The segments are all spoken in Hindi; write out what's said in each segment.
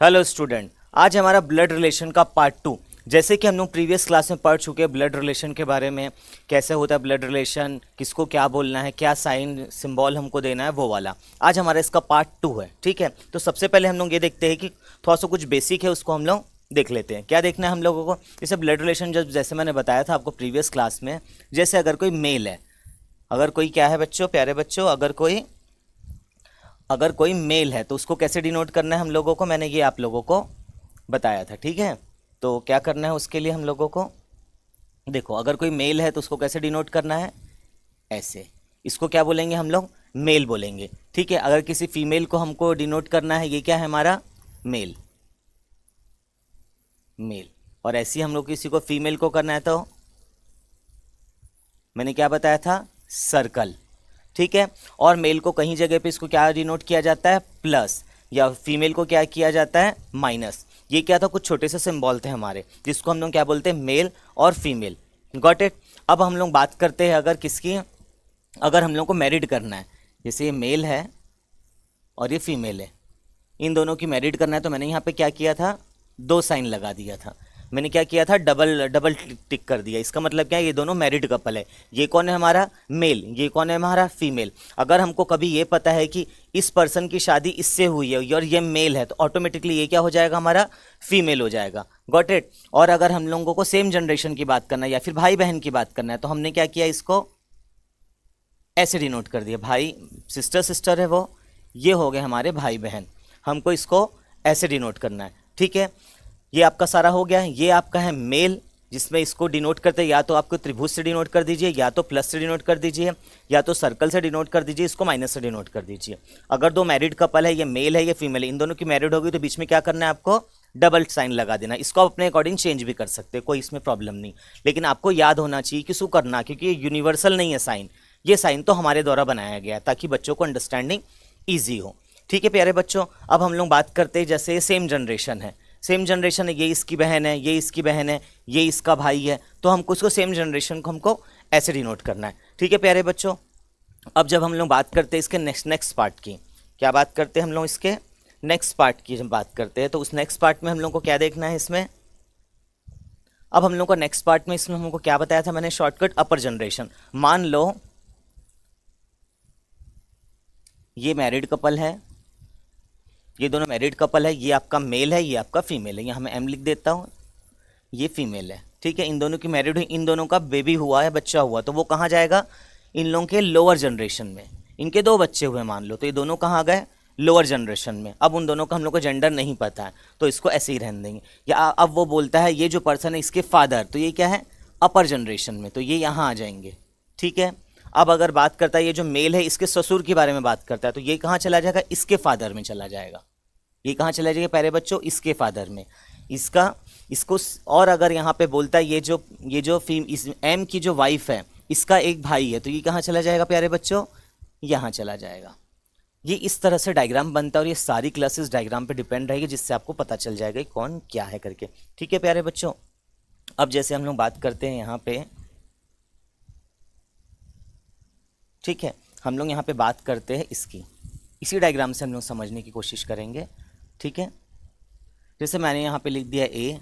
हेलो स्टूडेंट, आज हमारा ब्लड रिलेशन का पार्ट 2। जैसे कि हम लोग प्रीवियस क्लास में पढ़ चुके हैं ब्लड रिलेशन के बारे में, कैसे होता है ब्लड रिलेशन, किसको क्या बोलना है, क्या साइन सिंबल हमको देना है, वो वाला आज हमारा इसका पार्ट 2 है। ठीक है, तो सबसे पहले हम लोग ये देखते हैं कि थोड़ा सा कुछ बेसिक है, उसको हम लोग देख लेते हैं। क्या देखना है हम लोगों को? जैसे ब्लड रिलेशन जैसे मैंने बताया था आपको प्रीवियस क्लास में, जैसे अगर कोई मेल है, अगर कोई क्या है बच्चों, प्यारे बच्चों, अगर कोई मेल है तो उसको कैसे डिनोट करना है हम लोगों को, मैंने ये आप लोगों को बताया था। ठीक है, तो क्या करना है उसके लिए हम लोगों को, देखो अगर कोई मेल है तो उसको कैसे डिनोट करना है, ऐसे। इसको क्या बोलेंगे हम लोग? मेल बोलेंगे। ठीक है, अगर किसी फीमेल को हमको डिनोट करना है, ये क्या है हमारा? मेल। मेल। और ऐसे ही हम लोग किसी को फीमेल को करना है तो मैंने क्या बताया था? सर्कल। ठीक है, और मेल को कहीं जगह पे इसको क्या डिनोट किया जाता है? प्लस, या फीमेल को क्या किया जाता है? माइनस। ये क्या था? कुछ छोटे से सिंबल थे हमारे, जिसको हम लोग क्या बोलते हैं? मेल और फीमेल। Got it. अब हम लोग बात करते हैं अगर किसकी, अगर हम लोग को मैरिड करना है, जैसे ये मेल है और ये फीमेल है, इन दोनों की मैरिड करना है, तो मैंने यहाँ पे क्या किया था? दो साइन लगा दिया था। मैंने क्या किया था? डबल डबल टिक कर दिया। इसका मतलब क्या है? ये दोनों मैरिड कपल है। ये कौन है हमारा? मेल। ये कौन है हमारा? फीमेल। अगर हमको कभी ये पता है कि इस पर्सन की शादी इससे हुई है और ये मेल है, तो ऑटोमेटिकली ये क्या हो जाएगा हमारा? फीमेल हो जाएगा। Got it. और अगर हम लोगों को सेम जनरेशन की बात करना है या फिर भाई बहन की बात करना है, तो हमने क्या किया? इसको ऐसे डिनोट कर दिया। भाई सिस्टर है वो, ये हो गए हमारे भाई बहन। हमको इसको ऐसे डिनोट करना है। ठीक है, ये आपका सारा हो गया है। ये आपका है मेल, जिसमें इसको डिनोट करते हैं, या तो आपको त्रिभुज से डिनोट कर दीजिए, या तो प्लस से डिनोट कर दीजिए, या तो सर्कल से डिनोट कर दीजिए, इसको माइनस से डिनोट कर दीजिए। अगर दो मैरिड कपल है, ये मेल है ये फीमेल है, इन दोनों की मैरिड होगी तो बीच में क्या करना है आपको? डबल साइन लगा देना। इसको आप अपने अकॉर्डिंग चेंज भी कर सकते हैं, कोई इसमें प्रॉब्लम नहीं, लेकिन आपको याद होना चाहिए कि इसको करना, क्योंकि ये यूनिवर्सल नहीं है साइन। ये साइन तो हमारे द्वारा बनाया गया है ताकि बच्चों को अंडरस्टैंडिंग ईजी हो। ठीक है प्यारे बच्चों, अब हम लोग बात करते हैं, जैसे सेम जनरेशन है, सेम जनरेशन है, ये इसकी बहन है, ये इसकी बहन है, ये इसका भाई है, तो हमको इसको सेम जनरेशन को हमको ऐसे डिनोट करना है। ठीक है प्यारे बच्चों, अब जब हम लोग बात करते हैं इसके नेक्स्ट पार्ट की, क्या बात करते हैं हम लोग? इसके नेक्स्ट पार्ट की जब बात करते हैं, तो उस नेक्स्ट पार्ट में हम लोग को क्या देखना है इसमें? अब हम लोग को नेक्स्ट पार्ट में इसमें हमको क्या बताया था मैंने? शॉर्टकट अपर जनरेशन। मान लो ये मैरिड कपल है, ये दोनों मैरिड कपल है, ये आपका मेल है, ये आपका फीमेल है। यहाँ मैं एम लिख देता हूँ, ये फीमेल है। ठीक है, इन दोनों की मैरिड हुई, इन दोनों का बेबी हुआ है, बच्चा हुआ, तो वो कहाँ जाएगा? इन लोगों के लोअर जनरेशन में। इनके दो बच्चे हुए मान लो, तो ये दोनों कहाँ गए? लोअर जनरेशन में। अब उन दोनों का हम लोग को जेंडर नहीं पता है, तो इसको ऐसे ही रहने देंगे। या अब वो बोलता है ये जो पर्सन है इसके फादर, तो ये क्या है? अपर जनरेशन में, तो ये यहाँ आ जाएंगे। ठीक है, अब अगर बात करता है ये जो मेल है इसके ससुर के बारे में बात करता है, तो ये कहाँ चला जाएगा? इसके फादर में चला जाएगा। ये कहाँ चला जाएगा प्यारे बच्चों? इसके फादर में। इसको और अगर यहाँ पे बोलता है ये जो इस एम की जो वाइफ है इसका एक भाई है, तो ये कहाँ चला जाएगा प्यारे बच्चों? यहाँ चला जाएगा। ये इस तरह से डायग्राम बनता है, और ये सारी क्लासेस डायग्राम पे डिपेंड रहेगी, जिससे आपको पता चल जाएगा कि कौन क्या है करके। ठीक है प्यारे बच्चों, अब जैसे हम लोग बात करते हैं यहाँ पे, ठीक है, हम लोग यहाँ पे बात करते हैं इसकी, इसी डायग्राम से हम लोग समझने की कोशिश करेंगे। ठीक है, जैसे मैंने यहाँ पे लिख दिया ए,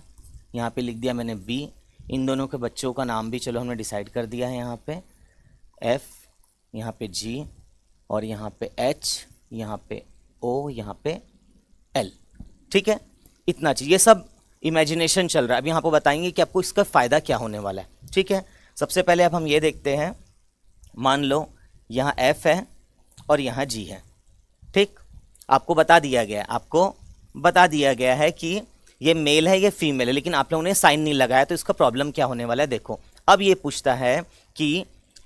यहाँ पे लिख दिया मैंने बी, इन दोनों के बच्चों का नाम भी चलो हमने डिसाइड कर दिया है। यहाँ पे एफ, यहाँ पे जी, और यहाँ पे एच, यहाँ पे ओ, यहाँ पे एल। ठीक है, इतना चाहिए। ये सब इमेजिनेशन चल रहा है, अब यहाँ पे बताएंगे कि आपको इसका फ़ायदा क्या होने वाला है। ठीक है, सबसे पहले अब हम ये देखते हैं, मान लो यहाँ एफ है और यहाँ जी है। ठीक, आपको बता दिया गया है कि ये मेल है ये फीमेल है, लेकिन आप लोगों ने साइन नहीं लगाया, तो इसका प्रॉब्लम क्या होने वाला है देखो। अब ये पूछता है कि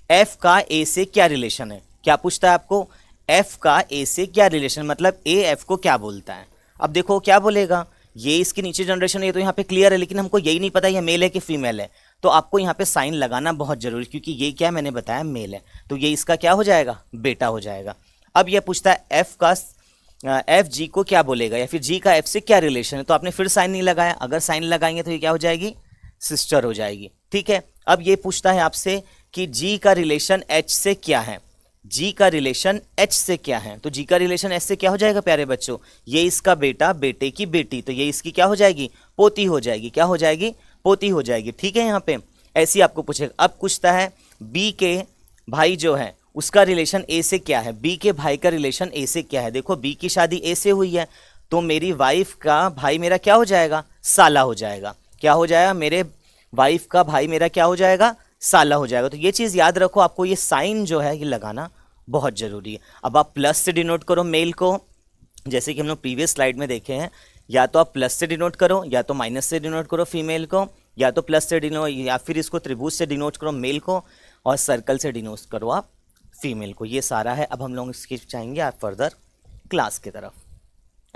एफ का ए से क्या रिलेशन है। क्या पूछता है आपको? एफ का ए से क्या रिलेशन, मतलब ए एफ को क्या बोलता है। अब देखो क्या बोलेगा, ये इसकी नीचे जनरेशन है, ये तो यहाँ पे क्लियर है, लेकिन हमको यही नहीं पता ये मेल है कि फीमेल है, तो आपको यहाँ पे साइन लगाना बहुत जरूरी, क्योंकि ये क्या मैंने बताया मेल है, तो ये इसका क्या हो जाएगा? बेटा हो जाएगा। अब ये पूछता है एफ जी को क्या बोलेगा, या फिर जी का एफ से क्या रिलेशन है, तो आपने फिर साइन नहीं लगाया। अगर साइन लगाएंगे तो ये क्या हो जाएगी? सिस्टर हो जाएगी। ठीक है, अब ये पूछता है आपसे कि जी का रिलेशन एच से क्या है, जी का रिलेशन एच से क्या है, तो जी का रिलेशन एच से क्या हो जाएगा प्यारे बच्चों, ये इसका बेटा, बेटे की बेटी, तो ये इसकी क्या हो जाएगी, पोती हो जाएगी, क्या हो जाएगी, पोती हो जाएगी। ठीक है, यहाँ पे ऐसी आपको पूछेगा। अब पूछता है बी के भाई जो है उसका रिलेशन ए से क्या है, बी के भाई का रिलेशन ए से क्या है। देखो बी की शादी ए से हुई है, तो मेरी वाइफ का भाई मेरा क्या हो जाएगा, साला हो जाएगा। क्या हो जाएगा, मेरे वाइफ का भाई मेरा क्या हो जाएगा, साला हो जाएगा। तो ये चीज़ याद रखो, आपको ये साइन जो है ये लगाना बहुत ज़रूरी है। अब आप प्लस से डिनोट करो मेल को, जैसे कि हम लोग प्रीवियस स्लाइड में देखे हैं, या तो आप प्लस से डिनोट करो या तो माइनस से डिनोट करो फीमेल को, या तो प्लस से डिनोट या फिर इसको त्रिभुज से डिनोट करो मेल को, और सर्कल से डिनोट करो आप फीमेल को। ये सारा है। अब हम लोग इसके चाहेंगे आप फर्दर क्लास की तरफ।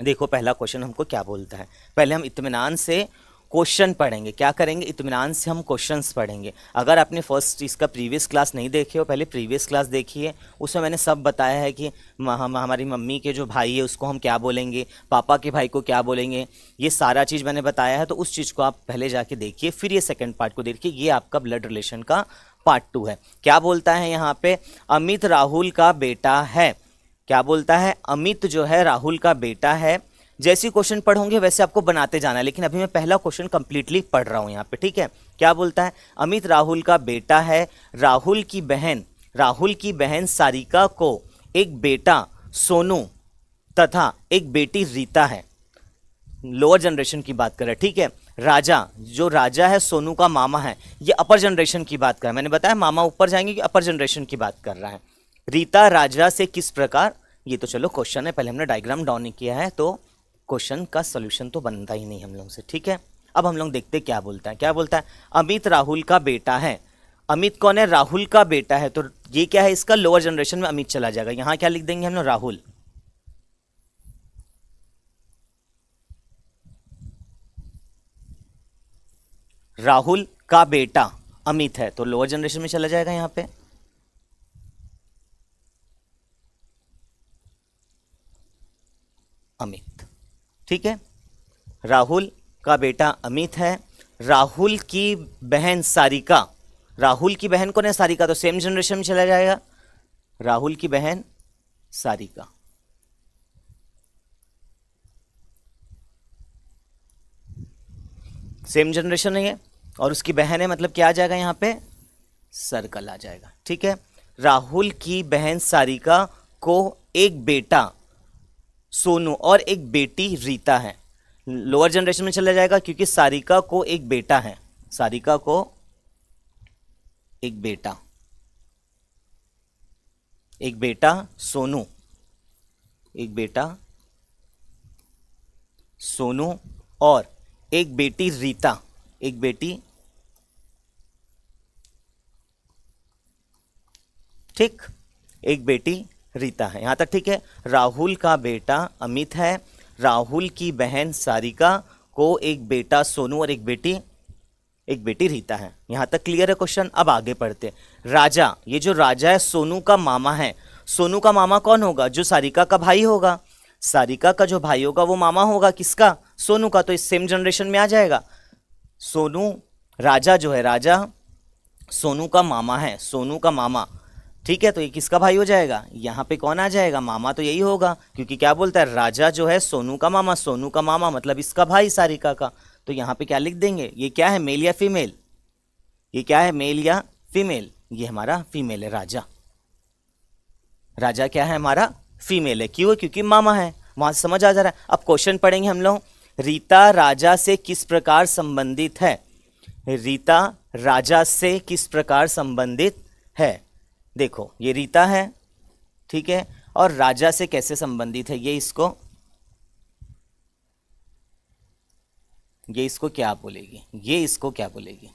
देखो पहला क्वेश्चन हमको क्या बोलता है, पहले हम इत्मीनान से क्वेश्चन पढ़ेंगे। क्या करेंगे, इत्मीनान से हम क्वेश्चंस पढ़ेंगे। अगर आपने फर्स्ट इसका प्रीवियस क्लास नहीं देखे हो, पहले प्रीवियस क्लास देखिए, उसमें मैंने सब बताया है कि हमारी मम्मी के जो भाई है उसको हम क्या बोलेंगे, पापा के भाई को क्या बोलेंगे, ये सारा चीज़ मैंने बताया है। तो उस चीज़ को आप पहले जाके देखिए, फिर ये सेकेंड पार्ट को देखिए। ये आपका ब्लड रिलेशन का पार्ट 2 है। क्या बोलता है यहाँ पे, अमित राहुल का बेटा है। क्या बोलता है, अमित जो है राहुल का बेटा है। जैसे क्वेश्चन पढ़ोगे वैसे आपको बनाते जाना है, लेकिन अभी मैं पहला क्वेश्चन कंप्लीटली पढ़ रहा हूँ यहाँ पे। ठीक है, क्या बोलता है, अमित राहुल का बेटा है। राहुल की बहन सारिका को एक बेटा सोनू तथा एक बेटी रीता है। लोअर जनरेशन की बात कर रहा है। ठीक है, राजा, जो राजा है सोनू का मामा है, ये अपर जनरेशन की बात कर रहा है। मैंने बताया मामा ऊपर जाएंगे कि अपर जनरेशन की बात कर रहा है। रीता राजा से किस प्रकार, ये तो चलो क्वेश्चन है, पहले हमने डायग्राम डाउन नहीं किया है तो क्वेश्चन का सोल्यूशन तो बनता ही नहीं हम लोग से। ठीक है, अब हम लोग देखते क्या बोलता है। क्या बोलता है, अमित राहुल का बेटा है। अमित कौन है, राहुल का बेटा है। तो ये क्या है, इसका लोअर जनरेशन में अमित चला जाएगा। यहां क्या लिख देंगे हम लोग, राहुल। राहुल का बेटा अमित है, तो लोअर जनरेशन में चला जाएगा यहां पे। अमित, ठीक है, राहुल का बेटा अमित है। राहुल की बहन सारिका, राहुल की बहन कौन है, सारिका, तो सेम जनरेशन में चला जाएगा। राहुल की बहन सारिका, सेम जनरेशन है, और उसकी बहन है, मतलब क्या आ जाएगा यहाँ पे, सर्कल आ जाएगा। ठीक है, राहुल की बहन सारिका को एक बेटा सोनू और एक बेटी रीता है। लोअर जनरेशन में चला जाएगा क्योंकि सारिका को एक बेटा है, सारिका को एक बेटा सोनू, एक बेटा सोनू और एक बेटी रीता, एक बेटी। ठीक, एक बेटी रीता है, यहां तक ठीक है। राहुल का बेटा अमित है। राहुल की बहन सारिका को एक बेटा सोनू और एक बेटी रीता है। यहां तक क्लियर है क्वेश्चन। अब आगे पढ़ते। राजा, ये जो राजा है सोनू का मामा है। सोनू का मामा कौन होगा, जो सारिका का भाई होगा। सारिका का जो भाई होगा वो मामा होगा किसका, सोनू का, तो इस सेम जनरेशन में आ जाएगा। सोनू, राजा जो है, राजा सोनू का मामा है, सोनू का मामा। ठीक है, तो ये किसका भाई हो जाएगा, यहाँ पे कौन आ जाएगा, मामा तो यही होगा, क्योंकि क्या बोलता है, राजा जो है सोनू का मामा, सोनू का मामा मतलब इसका भाई सारिका का। तो यहाँ पे क्या लिख देंगे, ये क्या है, मेल या फीमेल, ये क्या है, मेल या फीमेल, ये हमारा फीमेल है। राजा, राजा क्या है हमारा, फीमेल है। क्यों, क्योंकि मामा है। वहां से समझ आ जा रहा है। अब क्वेश्चन पढ़ेंगे हम लोग। रीता राजा से किस प्रकार संबंधित है, रीता राजा से किस प्रकार संबंधित है। देखो ये रीता है, ठीक है, और राजा से कैसे संबंधित है, ये इसको क्या बोलेगी, ये इसको क्या बोलेगी।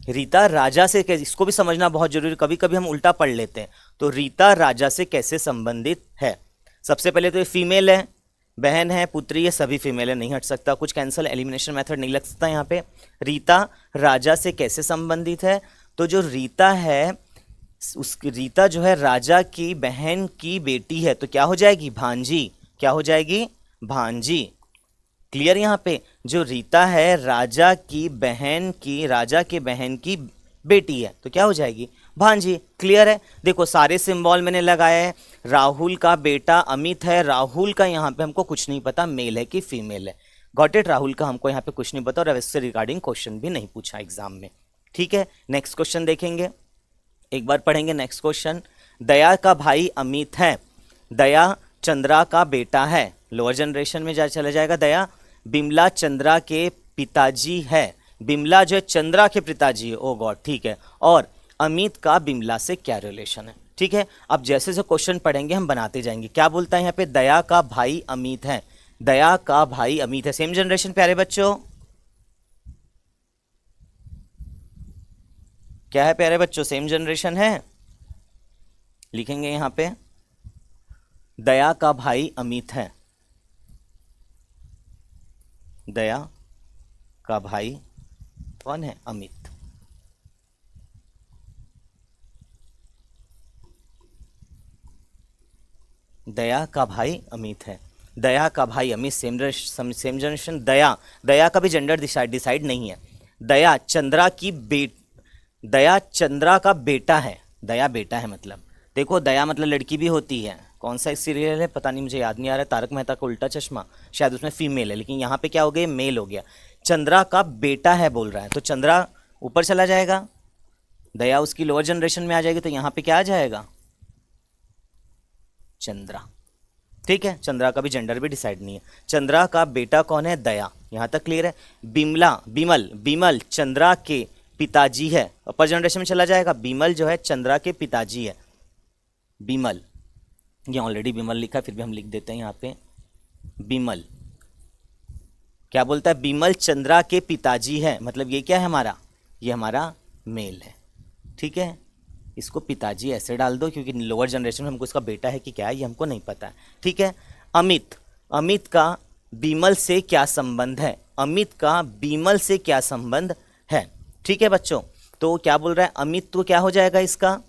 रीता राजा से कैसे, इसको भी समझना बहुत जरूरी, कभी कभी हम उल्टा पढ़ लेते हैं। तो रीता राजा से कैसे संबंधित है। सबसे पहले तो ये फीमेल है, बहन है, पुत्री है, सभी फीमेल है, नहीं हट सकता, कुछ कैंसल एलिमिनेशन मेथड नहीं लग सकता यहाँ पे। रीता राजा से कैसे संबंधित है, तो जो रीता है, उसकी रीता जो है राजा की बहन की बेटी है, तो क्या हो जाएगी, भांजी। क्या हो जाएगी, भांजी। क्लियर, यहाँ पे जो रीता है राजा के बहन की बेटी है, तो क्या हो जाएगी, भांजी। क्लियर है। देखो सारे सिंबल मैंने लगाए हैं। राहुल का बेटा अमित है। राहुल का यहाँ पे हमको कुछ नहीं पता मेल है कि फीमेल है। Got it. राहुल का हमको यहाँ पे कुछ नहीं पता और इससे रिगार्डिंग क्वेश्चन भी नहीं पूछा एग्जाम में। ठीक है, नेक्स्ट क्वेश्चन देखेंगे, एक बार पढ़ेंगे नेक्स्ट क्वेश्चन। दया का भाई अमित है। दया चंद्रा का बेटा है। लोअर जनरेशन में चला जाएगा। दया बिमला चंद्रा के पिताजी है। बिमला जो है चंद्रा के पिताजी है। ओ गॉड, ठीक है। और अमित का बिमला से क्या रिलेशन है। ठीक है, अब जैसे जैसे क्वेश्चन पढ़ेंगे हम बनाते जाएंगे। क्या बोलता है यहाँ पे, दया का भाई अमित है। दया का भाई अमित है, सेम जनरेशन प्यारे बच्चों, क्या है प्यारे बच्चों, सेम जनरेशन है। लिखेंगे यहां पे दया का भाई अमित है। दया का भाई कौन है, अमित। दया का भाई अमित है। दया का भाई अमित, सेम जनरेशन। दया, दया का भी जेंडर डिसाइड नहीं है। दया चंद्रा की दया चंद्रा का बेटा है। दया बेटा है मतलब, देखो दया मतलब लड़की भी होती है। कौन सा सीरियल है पता नहीं, मुझे याद नहीं आ रहा है। तारक मेहता का उल्टा चश्मा, शायद उसमें फीमेल है, लेकिन यहाँ पे क्या हो गया, मेल हो गया। चंद्रा का बेटा है बोल रहा है, तो चंद्रा ऊपर चला जाएगा, दया उसकी लोअर जनरेशन में आ जाएगी, तो यहाँ पे क्या आ जाएगा, चंद्रा। ठीक है, चंद्रा का भी जेंडर भी डिसाइड नहीं है। चंद्रा का बेटा कौन है, दया, यहाँ तक क्लियर है। बिमल चंद्रा के पिताजी है, अपर जनरेशन में चला जाएगा। बिमल जो है चंद्रा के पिताजी है। बिमल, ये ऑलरेडी बिमल लिखा है, फिर भी हम लिख देते हैं यहाँ पे बिमल। क्या बोलता है, बिमल चंद्रा के पिताजी है, मतलब ये क्या है हमारा, ये हमारा मेल है। ठीक है, इसको पिताजी ऐसे डाल दो, क्योंकि लोअर जनरेशन में हमको इसका बेटा है कि क्या है ये हमको नहीं पता है। ठीक है, अमित का बिमल से क्या संबंध है। अमित का बीमल से क्या संबंध है। ठीक है बच्चों, तो क्या बोल रहा है, अमित तो क्या हो जाएगा इसका,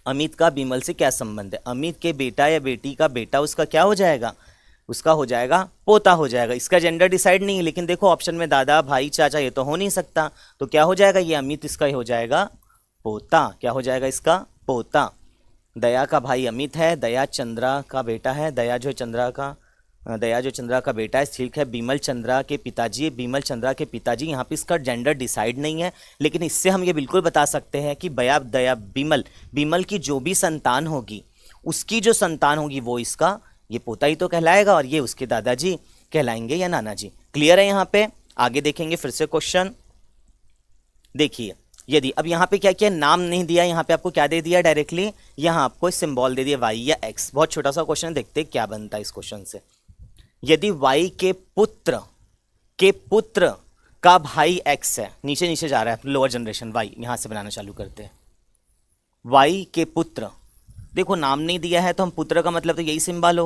अमित का बीमल से क्या संबंध है। अमित के बेटा या बेटी का बेटा उसका क्या हो जाएगा, उसका हो जाएगा पोता हो जाएगा। इसका जेंडर डिसाइड नहीं है, लेकिन देखो ऑप्शन में दादा भाई चाचा ये तो हो नहीं सकता, तो क्या हो जाएगा, ये अमित इसका हो जाएगा पोता। क्या हो जाएगा इसका, पोता। दया का भाई अमित है। दया चंद्रा का बेटा है। दया जो चंद्रा का बेटा है, ठीक है। बीमल चंद्रा के पिताजी है। बीमल चंद्रा के पिताजी, यहाँ पे इसका जेंडर डिसाइड नहीं है, लेकिन इससे हम ये बिल्कुल बता सकते हैं कि दया बीमल की जो भी संतान होगी, उसकी जो संतान होगी वो इसका ये पोता ही तो कहलाएगा, और ये उसके दादाजी कहलाएंगे या नाना जी। क्लियर है। यहाँ पे आगे देखेंगे फिर से क्वेश्चन। देखिए, यदि अब यहाँ पे क्या किया, नाम नहीं दिया, यहाँ पे आपको क्या दे दिया डायरेक्टली, यहाँ आपको सिंबल दे दिया वाई या एक्स। बहुत छोटा सा क्वेश्चन, देखते क्या बनता है इस क्वेश्चन से। यदि वाई के पुत्र का भाई एक्स है, नीचे नीचे जा रहा है लोअर जनरेशन, वाई यहां से बनाना चालू करते हैं। वाई के पुत्र, देखो नाम नहीं दिया है तो हम पुत्र का मतलब तो यही सिंबल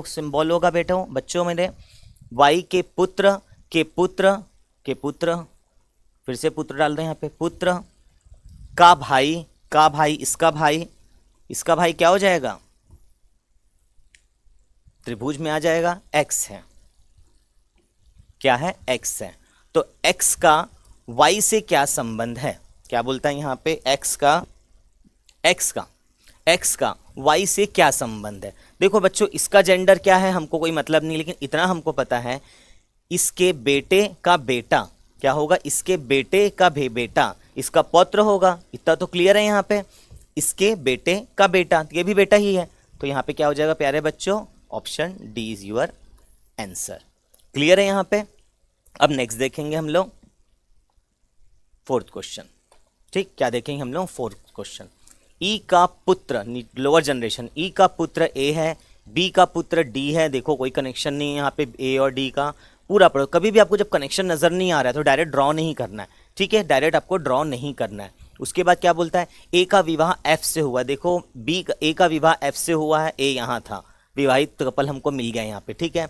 होगा बेटा बच्चों मेरे। वाई के पुत्र फिर से पुत्र डाल दें यहाँ पे, पुत्र का भाई इसका भाई क्या हो जाएगा, त्रिभुज में आ जाएगा, एक्स है। क्या है, एक्स है। तो एक्स का वाई से क्या संबंध है, क्या बोलता है यहाँ पे, एक्स का वाई से क्या संबंध है। देखो बच्चों, इसका जेंडर क्या है हमको कोई मतलब नहीं, लेकिन इतना हमको पता है, इसके बेटे का बेटा क्या होगा, इसके बेटे का बेटा इसका पौत्र होगा। इतना तो क्लियर है। यहाँ पे इसके बेटे का बेटा, ये भी बेटा ही है, तो यहाँ पे क्या हो जाएगा प्यारे बच्चों, option D is your answer. Clear है यहाँ पे। अब नेक्स्ट देखेंगे हम लोग फोर्थ क्वेश्चन। ठीक, क्या देखेंगे हम लोग, फोर्थ क्वेश्चन। ई का पुत्र, लोअर जनरेशन, ई का पुत्र ए है, बी का पुत्र डी है। देखो कोई कनेक्शन नहीं है यहाँ पे ए और डी का, पूरा पढ़ो। कभी भी आपको जब कनेक्शन नजर नहीं आ रहा है तो डायरेक्ट ड्रॉ नहीं करना है। ठीक है, डायरेक्ट आपको ड्रॉ नहीं करना है। उसके बाद क्या बोलता है, ए का विवाह एफ से हुआ। देखो ए का विवाह एफ से हुआ है, ए यहाँ था, विवाहित कपल हमको मिल गया यहाँ पे। ठीक है,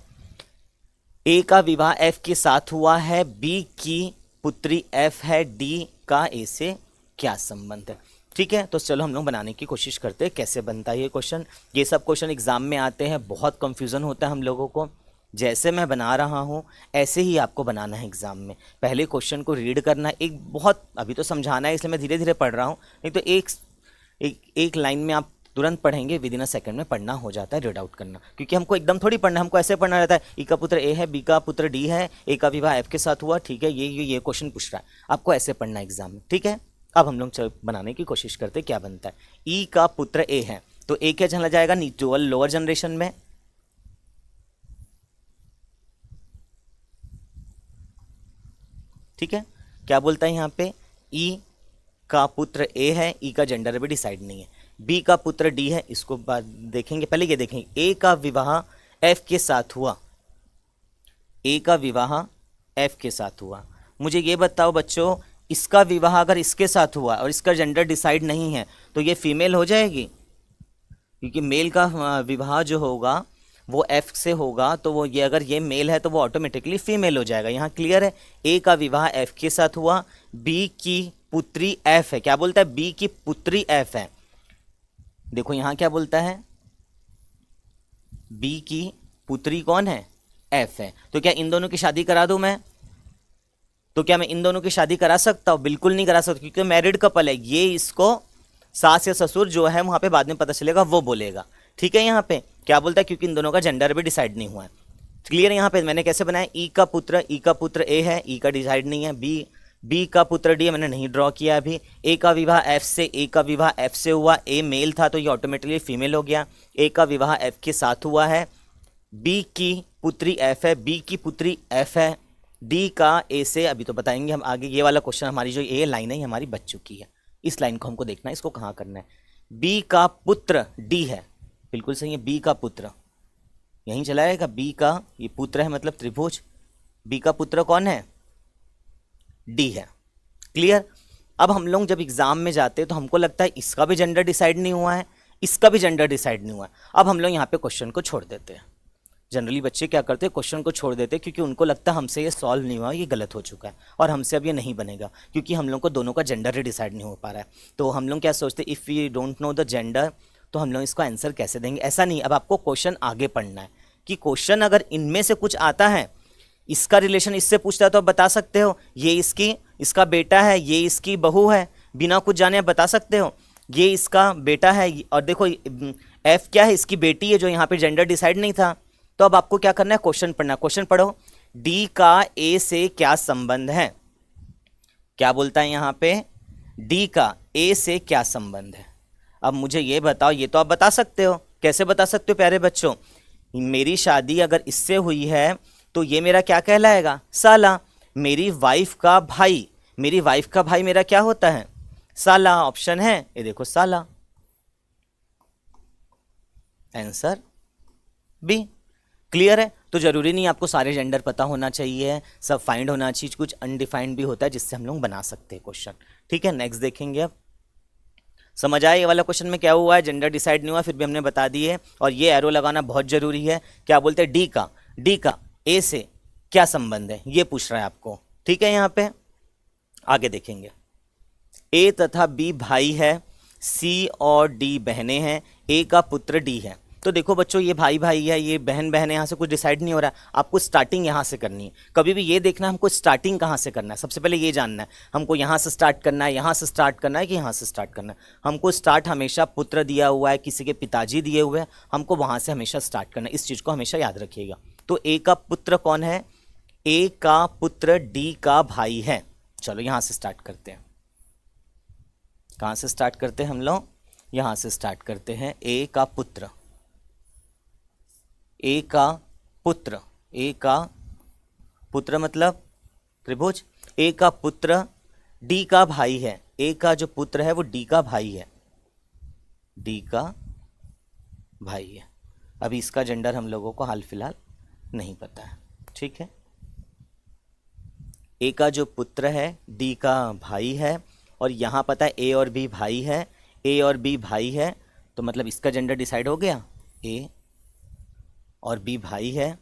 ए का विवाह एफ के साथ हुआ है, बी की पुत्री एफ है, डी का ए से क्या संबंध है। ठीक है, तो चलो हम लोग बनाने की कोशिश करते हैं कैसे बनता है ये क्वेश्चन। ये सब क्वेश्चन एग्जाम में आते हैं, बहुत कंफ्यूजन होता है हम लोगों को। जैसे मैं बना रहा हूँ ऐसे ही आपको बनाना है एग्जाम में। पहले क्वेश्चन को रीड करना है, एक बहुत अभी तो समझाना है इसलिए मैं धीरे धीरे पढ़ रहा हूँ, नहीं तो एक लाइन में आप तुरंत पढ़ेंगे, विद इन अ सेकंड में पढ़ना हो जाता है, रीड आउट करना, क्योंकि हमको एकदम थोड़ी पढ़ना है, हमको ऐसे पढ़ना रहता है, ई का पुत्र ए है, बी का पुत्र डी है, ए का विवाह एफ के साथ हुआ, ठीक है, ये क्वेश्चन पूछ रहा है, आपको ऐसे पढ़ना है एग्जाम में, ठीक है। अब हम लोग बनाने की कोशिश करते हैं, क्या बनता है, ई का पुत्र ए है, तो ए क्या चला जाएगा नीचे लोअर जनरेशन में, ठीक है। क्या बोलता है यहाँ पे, ई का पुत्र ए है, ई का जेंडर अभी डिसाइड नहीं है, बी का पुत्र डी है, इसको बाद देखेंगे, पहले ये देखेंगे, ए का विवाह एफ के साथ हुआ, ए का विवाह एफ के साथ हुआ। मुझे ये बताओ बच्चों, इसका विवाह अगर इसके साथ हुआ और इसका जेंडर डिसाइड नहीं है तो ये फीमेल हो जाएगी, क्योंकि मेल का विवाह जो होगा वो एफ से होगा, तो वो ये अगर ये मेल है तो वो ऑटोमेटिकली फीमेल हो जाएगा। यहाँ क्लियर है, ए का विवाह एफ के साथ हुआ, बी की पुत्री एफ है, क्या बोलता है, बी की पुत्री एफ है, देखो यहाँ क्या बोलता है, बी की पुत्री कौन है, एफ है, तो क्या इन दोनों की शादी करा दूं मैं, तो क्या मैं इन दोनों की शादी करा सकता हूं, बिल्कुल नहीं करा सकता, क्योंकि मैरिड कपल है, ये इसको सास या ससुर जो है वहां पे बाद में पता चलेगा वो बोलेगा, ठीक है। यहाँ पे क्या बोलता है, क्योंकि इन दोनों का जेंडर भी डिसाइड नहीं हुआ है, क्लियर है। यहाँ पे मैंने कैसे बनाया, ई का पुत्र ए है, ई का डिसाइड नहीं है, बी का पुत्र डी है, मैंने नहीं ड्रॉ किया अभी, ए का विवाह एफ से, ए का विवाह एफ से हुआ, ए मेल था तो ये ऑटोमेटिकली फीमेल हो गया, ए का विवाह एफ के साथ हुआ है, बी की पुत्री एफ है, बी की पुत्री एफ है, डी का ए से, अभी तो बताएंगे हम आगे, ये वाला क्वेश्चन हमारी जो ए लाइन है हमारी बच चुकी है, इस लाइन को हमको देखना है, इसको कहाँ करना है, बी का पुत्र डी है, बिल्कुल सही है, बी का पुत्र यहीं चला जाएगा, बी का ये पुत्र है मतलब त्रिभुज, बी का पुत्र कौन है, डी है, क्लियर। अब हम लोग जब एग्जाम में जाते हैं तो हमको लगता है इसका भी जेंडर डिसाइड नहीं हुआ है, इसका भी जेंडर डिसाइड नहीं हुआ है, अब हम लोग यहाँ पे क्वेश्चन को छोड़ देते हैं। जनरली बच्चे क्या करते हैं, क्वेश्चन को छोड़ देते हैं, क्योंकि उनको लगता है हमसे ये सॉल्व नहीं हुआ, ये गलत हो चुका है और हमसे अब ये नहीं बनेगा, क्योंकि हम लोग को दोनों का जेंडर ही डिसाइड नहीं हो पा रहा है। तो हम लोग क्या सोचते हैं, if we don't know the gender तो हम लोग इसका आंसर कैसे देंगे, ऐसा नहीं। अब आपको क्वेश्चन आगे पढ़ना है कि क्वेश्चन अगर इनमें से कुछ आता है, इसका रिलेशन इससे पूछता है तो आप बता सकते हो, ये इसका बेटा है, ये इसकी बहू है, बिना कुछ जाने आप बता सकते हो, ये इसका बेटा है, और देखो एफ क्या है, इसकी बेटी है, जो यहाँ पे जेंडर डिसाइड नहीं था। तो अब आपको क्या करना है, क्वेश्चन पढ़ना, क्वेश्चन पढ़ो, डी का ए से क्या संबंध है, क्या बोलता है यहाँ पे, डी का ए से क्या संबंध है। अब मुझे ये बताओ, ये तो आप बता सकते हो, कैसे बता सकते हो प्यारे बच्चों, मेरी शादी अगर इससे हुई है तो ये मेरा क्या कहलाएगा, साला, मेरी वाइफ का भाई, मेरी वाइफ का भाई मेरा क्या होता है, साला, ऑप्शन है ये देखो साला, आंसर बी, क्लियर है। तो जरूरी नहीं आपको सारे जेंडर पता होना चाहिए, सब फाइंड होना चाहिए, कुछ अनडिफाइंड भी होता है जिससे हम लोग बना सकते हैं क्वेश्चन, ठीक है। नेक्स्ट देखेंगे, अब समझ आए ये वाला क्वेश्चन में क्या हुआ है, जेंडर डिसाइड नहीं हुआ, फिर भी हमने बता दिए, और ये एरो लगाना बहुत जरूरी है। क्या बोलते हैं, डी का ए से क्या संबंध है, ये पूछ रहा है आपको, ठीक है। यहाँ पे आगे देखेंगे, ए तथा बी भाई है, सी और डी बहनें हैं, ए का पुत्र डी है। तो देखो बच्चों, ये भाई भाई है, ये बहन बहन है, यहाँ से कुछ डिसाइड नहीं हो रहा है, आपको स्टार्टिंग यहाँ से करनी है। कभी भी ये देखना हमको स्टार्टिंग कहाँ से करना है, सबसे पहले ये जानना है हमको, यहाँ से स्टार्ट करना है, यहाँ से स्टार्ट करना है कि यहाँ से स्टार्ट करना है। हमको स्टार्ट हमेशा पुत्र दिया हुआ है, किसी के पिताजी दिए हुए हैं, हमको वहाँ से हमेशा स्टार्ट करना है, इस चीज़ को हमेशा याद रखिएगा। तो ए का पुत्र कौन है, ए का पुत्र डी का भाई है। चलो यहाँ से स्टार्ट करते हैं, कहाँ से स्टार्ट करते हैं हम लोग, यहाँ से स्टार्ट करते हैं। ए का पुत्र, ए का पुत्र, ए का पुत्र मतलब त्रिभुज, ए का पुत्र डी का भाई है, ए का जो पुत्र है वो डी का भाई है, डी का भाई है। अभी इसका जेंडर हम लोगों को हाल फिलहाल नहीं पता है, ठीक है। ए का जो पुत्र है डी का भाई है, और यहाँ पता है ए और बी भाई है, ए और बी भाई है, तो मतलब इसका जेंडर डिसाइड हो गया, ए और बी भाई है,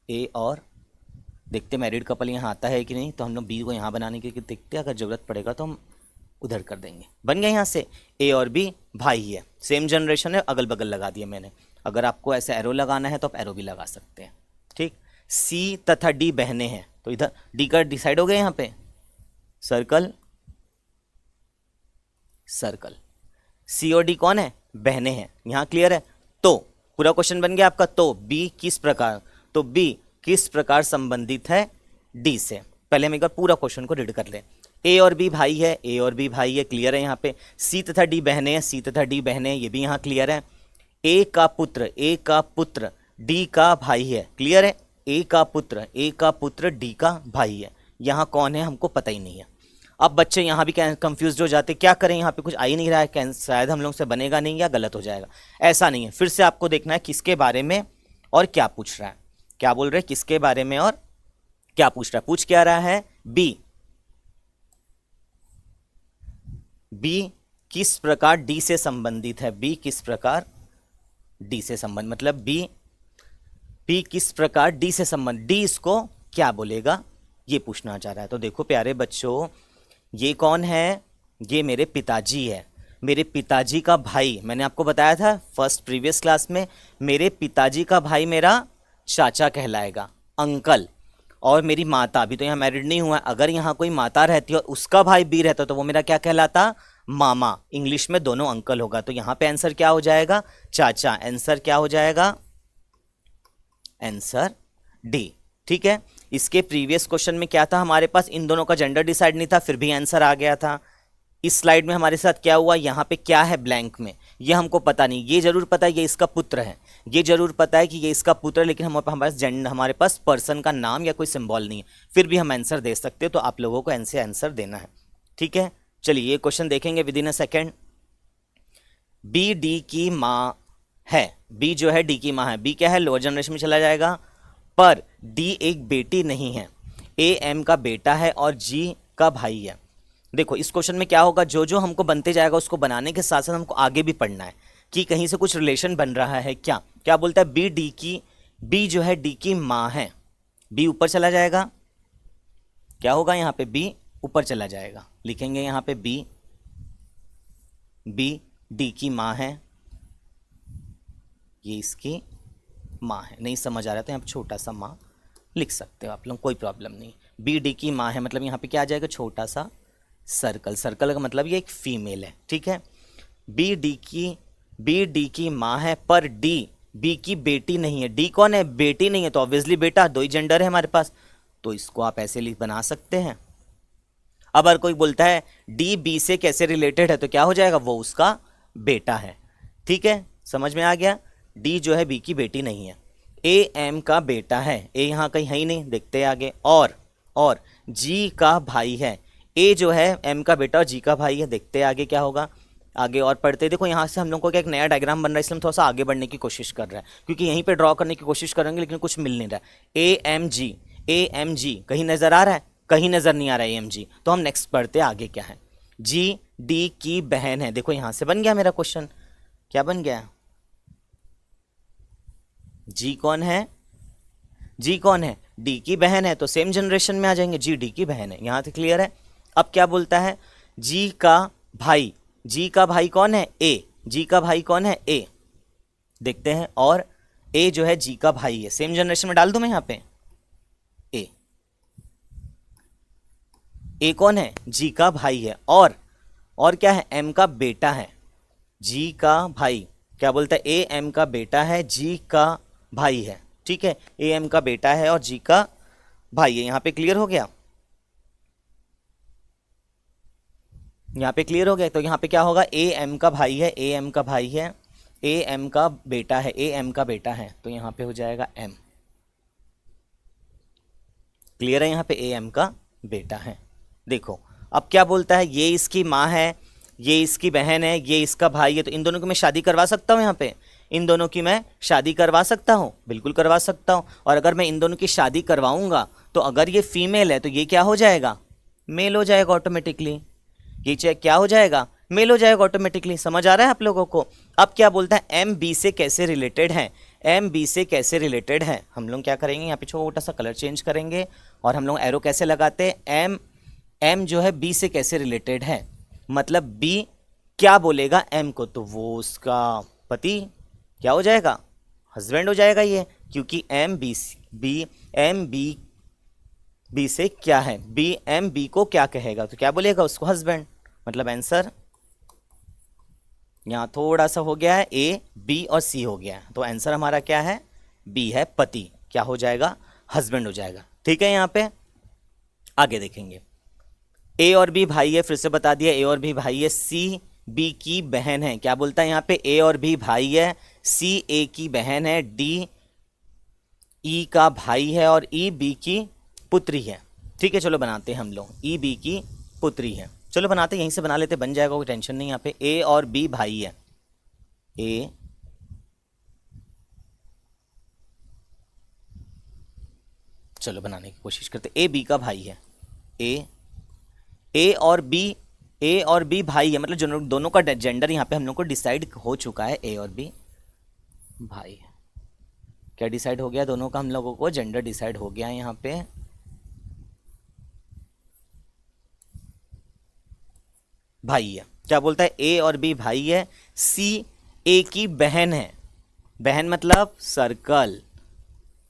ए और देखते मैरिड कपल यहाँ आता है कि नहीं, तो हम लोग बी को यहाँ बनाने के देखते, अगर ज़रूरत पड़ेगा तो हम उधर कर देंगे। बन गया यहाँ से, ए और बी भाई है, सेम जनरेशन है, अगल बगल लगा दिया मैंने। अगर आपको ऐसे एरो लगाना है तो आप एरो भी लगा सकते हैं, ठीक। सी तथा डी बहनें हैं, तो इधर डी का डिसाइड हो गया, यहाँ पे सर्कल सर्कल। सी और डी कौन है, बहनें हैं। यहाँ क्लियर है। तो पूरा क्वेश्चन बन गया आपका। तो बी किस प्रकार, तो बी किस प्रकार संबंधित है डी से। पहले हम एक बार पूरा क्वेश्चन को रीड कर लें। ए और बी भाई है, ए और बी भाई है, क्लियर है। यहाँ पे सी तथा डी बहनें हैं, सी तथा डी बहनें हैं, ये भी यहाँ क्लियर है। ए का पुत्र डी का भाई है, क्लियर है। ए का पुत्र डी का भाई है। यहाँ कौन है हमको पता ही नहीं है। अब बच्चे यहाँ भी कंफ्यूज हो जाते, क्या करें, यहाँ पे कुछ आ ही नहीं रहा है, शायद हम लोग से बनेगा नहीं या गलत हो जाएगा। ऐसा नहीं है, फिर से आपको देखना है किसके बारे में और क्या पूछ रहा है। क्या बोल रहे हैं, किसके बारे में और क्या पूछ रहा है। पूछ क्या रहा है, बी किस प्रकार डी से संबंधित है। बी किस प्रकार डी से संबंध, मतलब बी किस प्रकार डी से संबंध, डी इसको क्या बोलेगा ये पूछना चाह रहा है। तो देखो प्यारे बच्चों, ये कौन है, ये मेरे पिताजी है। मेरे पिताजी का भाई, मैंने आपको बताया था फर्स्ट प्रीवियस क्लास में, मेरे पिताजी का भाई मेरा चाचा कहलाएगा, अंकल। और मेरी माता, अभी तो यहाँ मैरिड नहीं हुआ, अगर यहाँ कोई माता रहती और उसका भाई बी रहता तो वो मेरा क्या कहलाता, मामा। इंग्लिश में दोनों अंकल होगा। तो यहाँ पे आंसर क्या हो जाएगा, चाचा। आंसर क्या हो जाएगा, आंसर डी। ठीक है। इसके प्रीवियस क्वेश्चन में क्या था हमारे पास, इन दोनों का जेंडर डिसाइड नहीं था, फिर भी आंसर आ गया था। इस स्लाइड में हमारे साथ क्या हुआ, यहाँ पे क्या है ब्लैंक में, ये हमको पता नहीं। ये जरूर पता है ये इसका पुत्र है, ये जरूर पता है कि ये इसका पुत्र है, लेकिन हमारे पास पर्सन का नाम या कोई सिंबल नहीं है, फिर भी हम आंसर दे सकते हो। तो आप लोगों को ऐसे आंसर देना है। ठीक है, चलिए ये क्वेश्चन देखेंगे within a second. B D की माँ है, बी जो है डी की माँ है। बी क्या है, लोअर जनरेशन में चला जाएगा, पर डी एक बेटी नहीं है। ए एम का बेटा है और जी का भाई है। देखो इस क्वेश्चन में क्या होगा, जो जो हमको बनते जाएगा उसको बनाने के साथ साथ हमको आगे भी पढ़ना है कि कहीं से कुछ रिलेशन बन रहा है क्या। क्या बोलता है, बी जो है डी की माँ है। बी ऊपर चला जाएगा, क्या होगा यहाँ पे, बी ऊपर चला जाएगा। लिखेंगे यहाँ पे बी डी की माँ है, ये इसकी माँ है। नहीं समझ आ रहा था यहाँ पे छोटा सा माँ लिख सकते हो आप लोग, कोई प्रॉब्लम नहीं। बी डी की माँ है मतलब यहाँ पे क्या आ जाएगा, छोटा सा सर्कल। सर्कल का मतलब ये एक फीमेल है। ठीक है। बी डी की माँ है, पर डी बी की बेटी नहीं है। डी कौन है, बेटी नहीं है, तो ऑब्वियसली बेटा, दो ही जेंडर है हमारे पास, तो इसको आप ऐसे लिख बना सकते हैं। अब अगर कोई बोलता है डी बी से कैसे रिलेटेड है, तो क्या हो जाएगा, वो उसका बेटा है। ठीक है, समझ में आ गया। डी जो है बी की बेटी नहीं है। ए एम का बेटा है, ए यहाँ कहीं है ही नहीं, देखते हैं आगे। और जी का भाई है। ए जो है एम का बेटा और जी का भाई है, देखते हैं आगे क्या होगा। आगे और पढ़ते, देखो यहाँ से हम लोग को क्या एक नया डायग्राम बन रहा है, इसलिए हम थोड़ा सा आगे बढ़ने की कोशिश कर रहे हैं, क्योंकि यहीं पे ड्रॉ करने की कोशिश करेंगे लेकिन कुछ मिल नहीं रहा है। ए एम जी कहीं नज़र आ रहा है, कहीं नज़र नहीं आ रहा है ए एम जी। तो हम नेक्स्ट पढ़ते हैं आगे क्या है। जी डी की बहन है। देखो यहाँ से बन गया मेरा क्वेश्चन, क्या बन गया, जी कौन है, जी कौन है, डी की बहन है, तो सेम जनरेशन में आ जाएंगे, जी डी की बहन है। यहाँ तक क्लियर है। अब क्या बोलता है, जी का भाई, जी का भाई कौन है, ए, जी का भाई कौन है, ए, देखते हैं। और ए जो है जी का भाई है, सेम जनरेशन में डाल दूं मैं यहाँ पे, ए कौन है, जी का भाई है। और क्या है, एम का बेटा है, जी का भाई। क्या बोलता है, ए एम का बेटा है, जी का भाई है। ठीक है, ए एम का बेटा है और जी का भाई है। यहाँ पे क्लियर हो गया, यहाँ पे क्लियर हो गया। तो यहाँ पे क्या होगा, ए एम का भाई है, ए एम का भाई है, ए एम का बेटा है, ए एम का बेटा है, तो यहाँ पे हो जाएगा एम। क्लियर है, यहाँ पे ए एम का बेटा है। देखो अब क्या बोलता है, ये इसकी माँ है, ये इसकी बहन है, ये इसका भाई है, तो इन दोनों की मैं शादी करवा सकता हूँ। यहाँ पे इन दोनों की मैं शादी करवा सकता हूँ, बिल्कुल करवा सकता हूँ। और अगर मैं इन दोनों की शादी करवाऊंगा तो अगर ये फीमेल है तो ये क्या हो जाएगा, मेल हो जाएगा ऑटोमेटिकली। ये चाहे क्या हो जाएगा, मेल हो जाएगा ऑटोमेटिकली। समझ आ रहा है आप लोगों को। अब क्या बोलता है, एम बी से कैसे रिलेटेड है, एम बी से कैसे रिलेटेड है। हम लोग क्या करेंगे, यहाँ पे छोटा सा कलर चेंज करेंगे और हम लोग एरो कैसे लगाते हैं, एम जो है बी से कैसे रिलेटेड है, मतलब बी क्या बोलेगा एम को, तो वो उसका पति क्या हो जाएगा, हस्बैंड हो जाएगा ये, क्योंकि एम बी से क्या है, बी एम बी को क्या कहेगा, तो क्या बोलेगा उसको हस्बैंड, मतलब आंसर यहाँ थोड़ा सा हो गया है, ए बी और सी हो गया है, तो आंसर हमारा क्या है, बी है, पति। क्या हो जाएगा, हस्बैंड हो जाएगा। ठीक है, यहाँ पे आगे देखेंगे। ए और बी भाई है, फिर से बता दिया, ए और बी भाई है, सी बी की बहन है। क्या बोलता है यहाँ पे, ए और बी भाई है, सी ए की बहन है, डी ई का भाई है और ई बी की पुत्री है। ठीक है, चलो बनाते हैं हम लोग, ई बी की पुत्री है। चलो बनाते, यहीं से बना लेते, बन जाएगा, कोई टेंशन नहीं। यहाँ पे ए और बी भाई है, ए चलो बनाने की कोशिश करते, ए बी का भाई है, ए और बी, ए और बी भाई है, मतलब जो दोनों का जेंडर यहाँ पे हम लोग को डिसाइड हो चुका है, ए और बी भाई है। क्या डिसाइड हो गया, दोनों का हम लोगों को जेंडर डिसाइड हो गया है यहाँ पे। भाई है, क्या बोलता है, ए और बी भाई है, सी ए की बहन है, बहन मतलब सर्कल,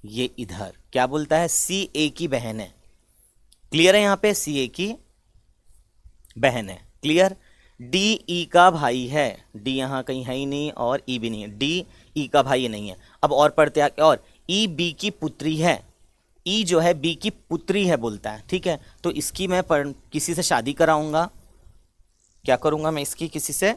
ये इधर क्या बोलता है, सी ए की बहन है। क्लियर है, यहाँ पे सी ए की बहन है, क्लियर। डी ई का भाई है, डी यहाँ कहीं है ही नहीं और ई भी नहीं है, डी ई का भाई नहीं है। अब और पढ़ते आके, और ई बी की पुत्री है, ई जो है बी की पुत्री है बोलता है। ठीक है, तो इसकी मैं किसी से शादी कराऊंगा, क्या करूंगा मैं, इसकी किसी से,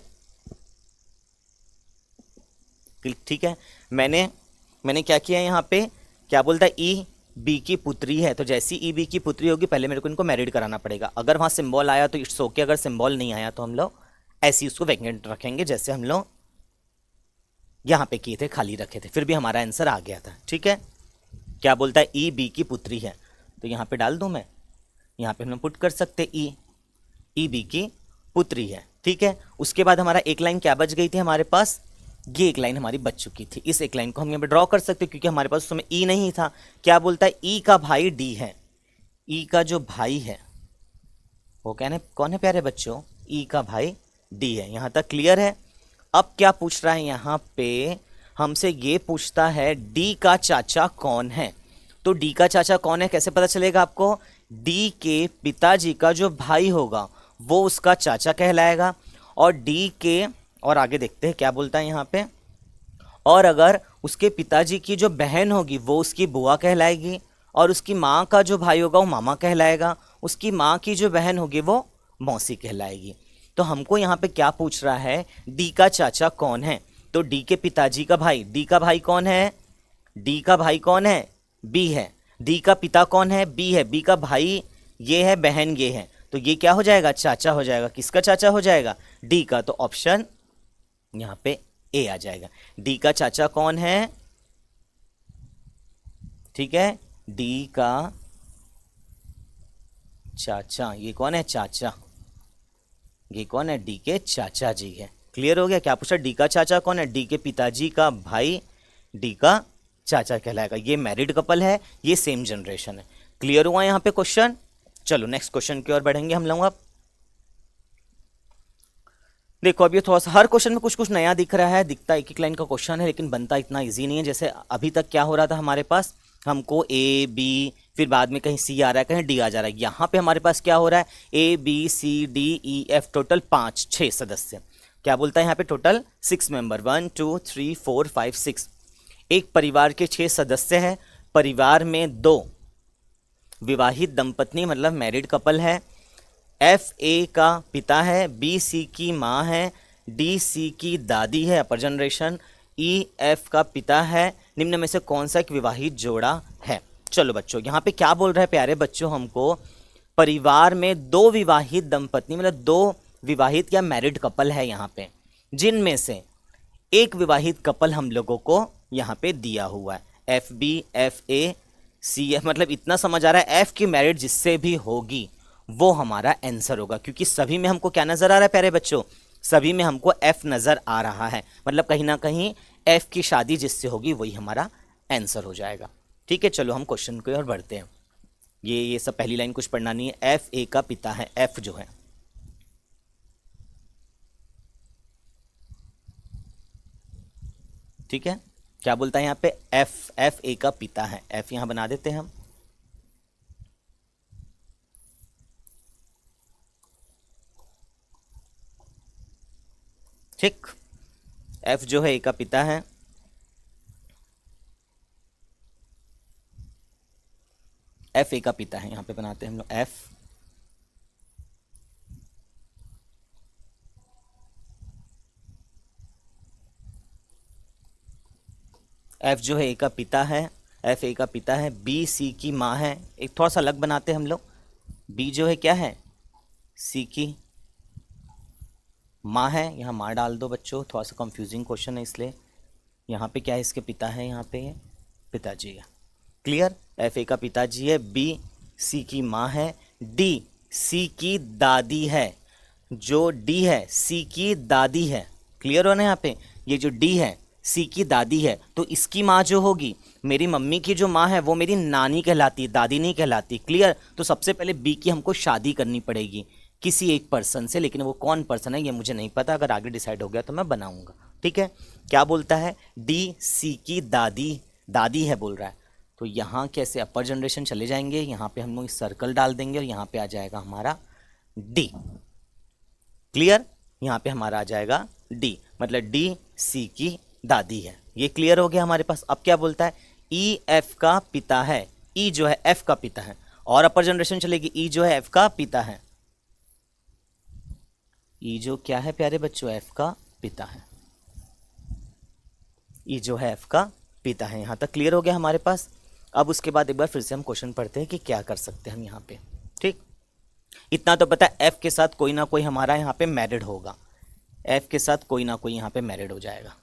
ठीक है, मैंने क्या किया यहाँ पे, क्या बोलता है, ई बी की पुत्री है, तो जैसी ई बी की पुत्री होगी पहले मेरे को इनको मैरिड कराना पड़ेगा। अगर वहाँ सिंबल आया तो इट्स ओके, अगर सिंबल नहीं आया तो हम लोग ऐसे ही उसको वैकेंट रखेंगे, जैसे हम लोग यहाँ पे किए थे, खाली रखे थे, फिर भी हमारा आंसर आ गया था। ठीक है, क्या बोलता है, ई बी की पुत्री है, तो यहाँ पे डाल दूँ मैं, यहाँ पे हम लोग पुट कर सकते ई बी की पुत्री है। ठीक है, उसके बाद हमारा एक लाइन क्या बच गई थी हमारे पास, ये एक लाइन हमारी बच चुकी थी, इस एक लाइन को हम यहाँ पे ड्रॉ कर सकते क्योंकि हमारे पास उस समय ई नहीं था। क्या बोलता है, ई का भाई डी है, ई का जो भाई है वो कहने कौन है प्यारे बच्चों, ई का भाई डी है। यहाँ तक क्लियर है। अब क्या पूछ रहा है यहाँ पे, हमसे ये पूछता है डी का चाचा कौन है। तो डी का चाचा कौन है कैसे पता चलेगा आपको, डी के पिताजी का जो भाई होगा वो उसका चाचा कहलाएगा, और डी के, और आगे देखते हैं क्या बोलता है यहाँ पे, और अगर उसके पिताजी की जो बहन होगी वो उसकी बुआ कहलाएगी, और उसकी माँ का जो भाई होगा वो मामा कहलाएगा, उसकी माँ की जो बहन होगी वो मौसी कहलाएगी। तो हमको यहाँ पे क्या पूछ रहा है, डी का चाचा कौन है। तो डी के पिताजी का भाई, डी का भाई कौन है, डी का भाई कौन है, बी है। डी का पिता कौन है, बी है। बी का भाई ये है, बहन ये है, तो ये क्या हो जाएगा, चाचा हो जाएगा। किसका चाचा हो जाएगा, डी का। तो ऑप्शन यहाँ पे ए आ जाएगा। डी का चाचा कौन है, ठीक है, डी का चाचा, ये कौन है, चाचा, ये कौन है, डी के चाचा जी है। क्लियर हो गया। क्या पूछा, डी का चाचा कौन है, डी के पिताजी का भाई डी का चाचा कहलाएगा। ये मैरिड कपल है, ये सेम जनरेशन है। क्लियर हुआ यहाँ पे क्वेश्चन। चलो नेक्स्ट क्वेश्चन की ओर बढ़ेंगे हम लोग। अब देखो, अब ये थोड़ा सा हर क्वेश्चन में कुछ कुछ नया दिख रहा है, दिखता एक एक लाइन का क्वेश्चन है लेकिन बनता इतना इजी नहीं है। जैसे अभी तक क्या हो रहा था हमारे पास, हमको ए बी, फिर बाद में कहीं सी आ रहा है, कहीं डी आ जा रहा है। यहाँ पे हमारे पास क्या हो रहा है, A B C D E F, total 5-6 सदस्य। क्या बोलता है यहाँ पे, टोटल 6 मेंबर, 1 2 3 4 5 6। एक परिवार के 6 सदस्य हैं। परिवार में 2 विवाहित दंपत्ति मतलब मैरिड कपल है। एफ ए का पिता है, बी सी की माँ है, डी सी की दादी है अपर जनरेशन, ई एफ का पिता है। निम्न में से कौन सा एक विवाहित जोड़ा है। चलो बच्चों, यहाँ पे क्या बोल रहा है प्यारे बच्चों, हमको परिवार में 2 विवाहित दंपत्ति मतलब 2 विवाहित या मैरिड कपल है यहाँ पे, जिनमें से एक विवाहित कपल हम लोगों को यहाँ पे दिया हुआ है। F B F A C F, मतलब इतना समझ आ रहा है एफ की मैरिड जिससे भी होगी वो हमारा आंसर होगा, क्योंकि सभी में हमको क्या नजर आ रहा है प्यारे बच्चों, सभी में हमको एफ नजर आ रहा है। मतलब कहीं ना कहीं एफ की शादी जिससे होगी वही हमारा आंसर हो जाएगा। ठीक है, चलो हम क्वेश्चन की ओर बढ़ते हैं। ये सब पहली लाइन कुछ पढ़ना नहीं है। एफ ए का पिता है, एफ जो है, ठीक है, क्या बोलता है यहाँ पे, एफ ए का पिता है। एफ यहाँ बना देते हैं हम। ठीक, एफ जो है ए का पिता है, एफ ए का पिता है, यहाँ पे बनाते हैं हम लोग एफ जो है ए का पिता है, एफ ए का पिता है, बी सी की माँ है। एक थोड़ा सा अलग बनाते हैं हम लोग, बी जो है क्या है, सी की माँ है। यहाँ माँ डाल दो बच्चों, थोड़ा सा कंफ्यूजिंग क्वेश्चन है इसलिए। यहाँ पे क्या है, इसके पिता है, यहाँ पे पिताजी है। क्लियर, एफ ए का पिताजी है, बी सी की माँ है, डी सी की दादी है। जो डी है सी की दादी है। क्लियर हो ना, यहाँ पे ये जो डी है सी की दादी है, तो इसकी माँ जो होगी, मेरी मम्मी की जो माँ है वो मेरी नानी कहलाती, दादी नहीं कहलाती। क्लियर, तो सबसे पहले बी की हमको शादी करनी पड़ेगी किसी एक पर्सन से, लेकिन वो कौन पर्सन है ये मुझे नहीं पता। अगर आगे डिसाइड हो गया तो मैं बनाऊंगा। ठीक है, क्या बोलता है, डी सी की दादी है बोल रहा है। तो यहाँ कैसे अपर जनरेशन चले जाएंगे, यहाँ पे हम लोग सर्कल डाल देंगे और यहाँ पे आ जाएगा हमारा डी। क्लियर, यहाँ पे हमारा आ जाएगा डी, मतलब डी सी की दादी है। ये क्लियर हो गया हमारे पास। अब क्या बोलता है, ई एफ का पिता है, ई जो है एफ का पिता है, और अपर जनरेशन चलेगी, ई जो है एफ का पिता है, ई जो क्या है प्यारे बच्चों, एफ का पिता है, ई जो है एफ का पिता है। यहाँ तक क्लियर हो गया हमारे पास। अब उसके बाद एक बार फिर से हम क्वेश्चन पढ़ते हैं कि क्या कर सकते हैं हम यहाँ पे। ठीक, इतना तो पता है एफ के साथ कोई ना कोई हमारा यहाँ पे मैरिड होगा, एफ के साथ कोई ना कोई यहाँ पे मैरिड हो जाएगा।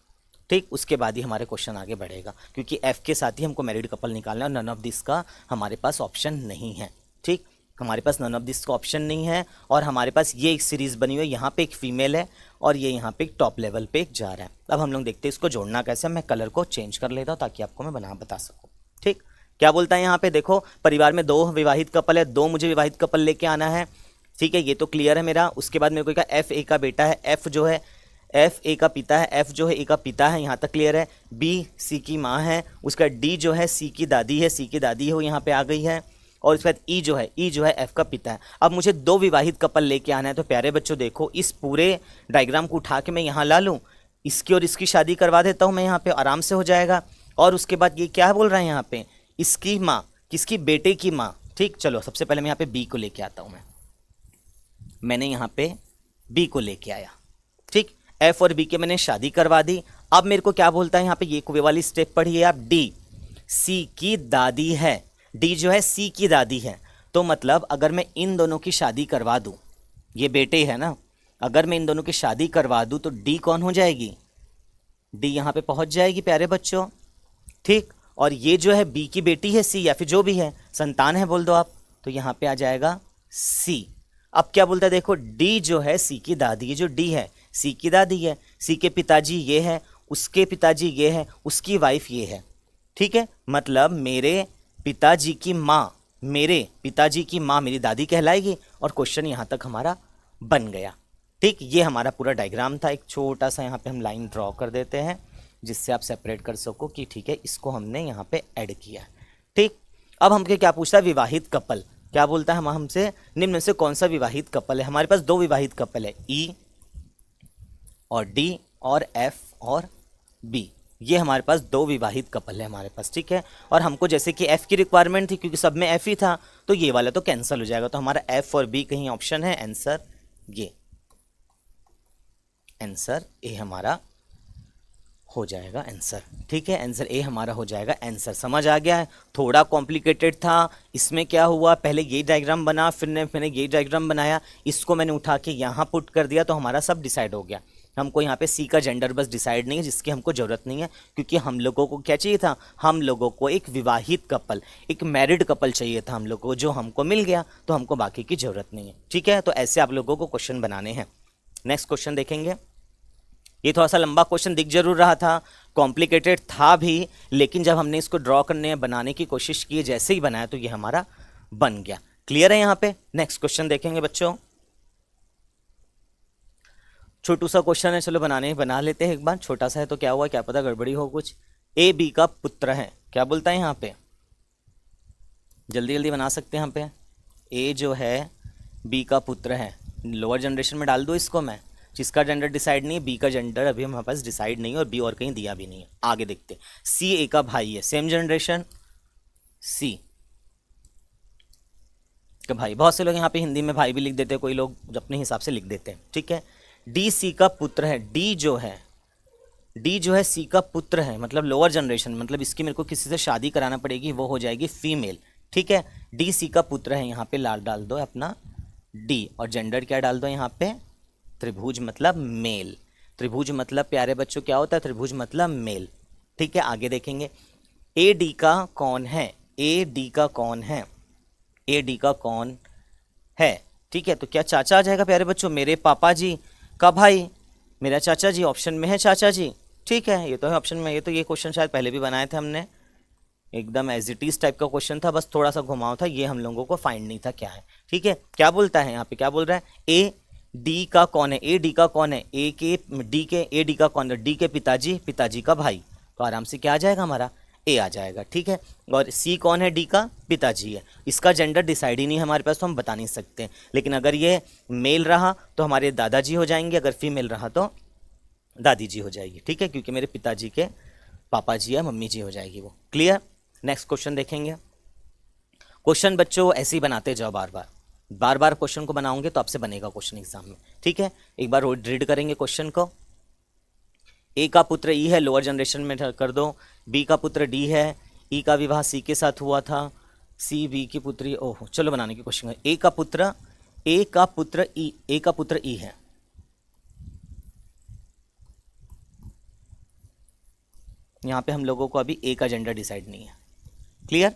ठीक, उसके बाद ही हमारे क्वेश्चन आगे बढ़ेगा, क्योंकि एफ के साथ ही हमको मैरिड कपल निकालना है और नन ऑफ दिस का हमारे पास ऑप्शन नहीं है। ठीक, हमारे पास नन ऑफ दिस का ऑप्शन नहीं है, और हमारे पास ये एक सीरीज़ बनी हुई है, यहाँ पे एक फीमेल है और ये यहाँ पे एक टॉप लेवल पे एक जा रहा है। अब हम लोग देखते हैं इसको जोड़ना कैसे। मैं कलर को चेंज कर लेता हूँ ताकि आपको मैं बता सकूँ। ठीक, क्या बोलता है यहाँ पे, देखो परिवार में 2 विवाहित कपल है, 2 मुझे विवाहित कपल लेके आना है। ठीक है, ये तो क्लियर है मेरा। उसके बाद मेरे को कहा एफ ए का बेटा है, एफ जो है एफ ए का पिता है, एफ जो है ए का पिता है, यहाँ तक क्लियर है। बी सी की माँ है, उसका डी जो है सी की दादी है, सी की दादी है वो यहाँ पे आ गई है, और उसके बाद ई जो है एफ का पिता है। अब मुझे 2 विवाहित कपल लेके आना है। तो प्यारे बच्चों देखो, इस पूरे डायग्राम को उठा के मैं यहाँ ला लूँ, इसकी और इसकी शादी करवा देता हूँ मैं, यहाँ पे आराम से हो जाएगा। और उसके बाद ये क्या बोल रहा है यहाँ पे, इसकी माँ, किसकी, बेटे की माँ। ठीक, चलो सबसे पहले मैं यहाँ पे बी को लेके आता हूँ। मैंने यहाँ पे बी को लेके आया। ठीक, एफ और बी के मैंने शादी करवा दी। अब मेरे को क्या बोलता है यहाँ पे, ये वे वाली स्टेप पढ़िए आप, डी सी की दादी है, डी जो है सी की दादी है। तो मतलब अगर मैं इन दोनों की शादी करवा दूँ, ये बेटे है ना, अगर मैं इन दोनों की शादी करवा दूँ तो डी कौन हो जाएगी, डी यहाँ पे पहुँच जाएगी प्यारे बच्चों। ठीक, और ये जो है बी की बेटी है सी, या फिर जो भी है संतान है बोल दो आप, तो यहाँ पे आ जाएगा सी। अब क्या बोलता है देखो, डी जो है सी की दादी, ये जो डी है सी की दादी है, सी के पिताजी ये है, उसके पिताजी ये है, उसकी वाइफ ये है। ठीक है, मतलब मेरे पिताजी की माँ, मेरे पिताजी की माँ मेरी दादी कहलाएगी, और क्वेश्चन यहाँ तक हमारा बन गया। ठीक, ये हमारा पूरा डायग्राम था। एक छोटा सा यहाँ पे हम लाइन ड्रॉ कर देते हैं जिससे आप सेपरेट कर सको कि ठीक है इसको हमने यहाँ पे ऐड किया है। ठीक, अब हमके क्या पूछता है, विवाहित कपल। क्या बोलता है हम हमसे, निम्न में से कौन सा विवाहित कपल है। हमारे पास 2 विवाहित कपल है, ई और डी और एफ और बी, ये हमारे पास 2 विवाहित कपल है हमारे पास। ठीक है, और हमको जैसे कि एफ की रिक्वायरमेंट थी, क्योंकि सब में एफ ही था, तो ये वाला तो कैंसिल हो जाएगा। तो हमारा एफ और बी कहीं ऑप्शन है, आंसर ये, आंसर ए हमारा हो जाएगा आंसर। ठीक है, आंसर ए हमारा हो जाएगा आंसर। समझ आ गया है, थोड़ा कॉम्प्लिकेटेड था। इसमें क्या हुआ, पहले ये डायग्राम बना, फिर मैंने ये डायग्राम बनाया, इसको मैंने उठा के यहाँ पुट कर दिया, तो हमारा सब डिसाइड हो गया। हमको यहाँ पे सी का जेंडर बस डिसाइड नहीं है, जिसकी हमको ज़रूरत नहीं है, क्योंकि हम लोगों को क्या चाहिए था, हम लोगों को एक विवाहित कपल, एक मैरिड कपल चाहिए था हम लोगों को, जो हमको मिल गया, तो हमको बाकी की ज़रूरत नहीं है। ठीक है, तो ऐसे आप लोगों को क्वेश्चन बनाने हैं। नेक्स्ट क्वेश्चन देखेंगे। ये थोड़ा सा लंबा क्वेश्चन दिख जरूर रहा था, कॉम्प्लिकेटेड था भी, लेकिन जब हमने इसको ड्रॉ करने बनाने की कोशिश की, जैसे ही बनाया तो ये हमारा बन गया। क्लियर है यहाँ पे। नेक्स्ट क्वेश्चन देखेंगे बच्चों, छोटू सा क्वेश्चन है, चलो बना लेते हैं एक बार। छोटा सा है तो क्या हुआ, क्या पता गड़बड़ी हो कुछ। ए बी का पुत्र है, क्या बोलता है यहाँ पे, जल्दी जल्दी बना सकते हैं यहाँ पे। ए जो है बी का पुत्र है, लोअर जनरेशन में डाल दूँ इसको मैं, जिसका जेंडर डिसाइड नहीं है, बी का जेंडर अभी हमारे पास डिसाइड नहीं है और बी और कहीं दिया भी नहीं है। आगे देखते हैं, सी ए का भाई है, सेम जनरेशन, सी का भाई। बहुत से लोग यहाँ पे हिंदी में भाई भी लिख देते हैं, कोई लोग अपने हिसाब से लिख देते हैं, ठीक है। डी सी का पुत्र है, डी जो है सी का पुत्र है, मतलब लोअर जनरेशन, मतलब इसकी मेरे को किसी से शादी कराना पड़ेगी, वो हो जाएगी फीमेल, ठीक है। डी सी का पुत्र है, यहाँ पे लाल डाल दो अपना डी, और जेंडर क्या डाल दो यहाँ पे, त्रिभुज मतलब मेल। त्रिभुज मतलब प्यारे बच्चों क्या होता है, त्रिभुज मतलब मेल, ठीक है। आगे देखेंगे, ए डी का कौन है, ए डी का कौन है, ए डी का कौन है, ठीक है। तो क्या चाचा आ जाएगा प्यारे बच्चों, मेरे पापा जी का भाई, मेरा चाचा जी, ऑप्शन में है चाचा जी, ठीक है। ये तो है ऑप्शन में, ये क्वेश्चन शायद पहले भी बनाए थे हमने, एकदम एज इट इज टाइप का क्वेश्चन था, बस थोड़ा सा घुमाव था, ये हम लोगों को फाइंड नहीं था क्या है, ठीक है। क्या बोलता है यहाँ पे, क्या बोल रहा है, ए डी का कौन है, ए डी का कौन है, ए डी का कौन है, डी के पिताजी, पिताजी का भाई, तो आराम से क्या आ जाएगा हमारा, ए आ जाएगा, ठीक है। और सी कौन है, डी का पिताजी है, इसका जेंडर डिसाइड ही नहीं है हमारे पास, तो हम बता नहीं सकते, लेकिन अगर ये मेल रहा तो हमारे दादाजी हो जाएंगे, अगर फीमेल रहा तो दादी जी हो जाएगी, ठीक है, क्योंकि मेरे पिताजी के पापा जी या मम्मी जी हो जाएगी वो। क्लियर। नेक्स्ट क्वेश्चन देखेंगे। क्वेश्चन बच्चों ऐसे ही बनाते जाओ, बार बार क्वेश्चन को बनाओगे तो आपसे बनेगा क्वेश्चन एग्जाम में, ठीक है। एक बार रीड करेंगे क्वेश्चन को। ए का पुत्र ई है, लोअर जनरेशन में कर दो। बी का पुत्र डी है, ई का विवाह सी के साथ हुआ था, सी बी की पुत्री, ओहो चलो बनाने की क्वेश्चन है। ए का पुत्र ई है, यहाँ पे हम लोगों को अभी ए का जेंडर डिसाइड नहीं है। क्लियर।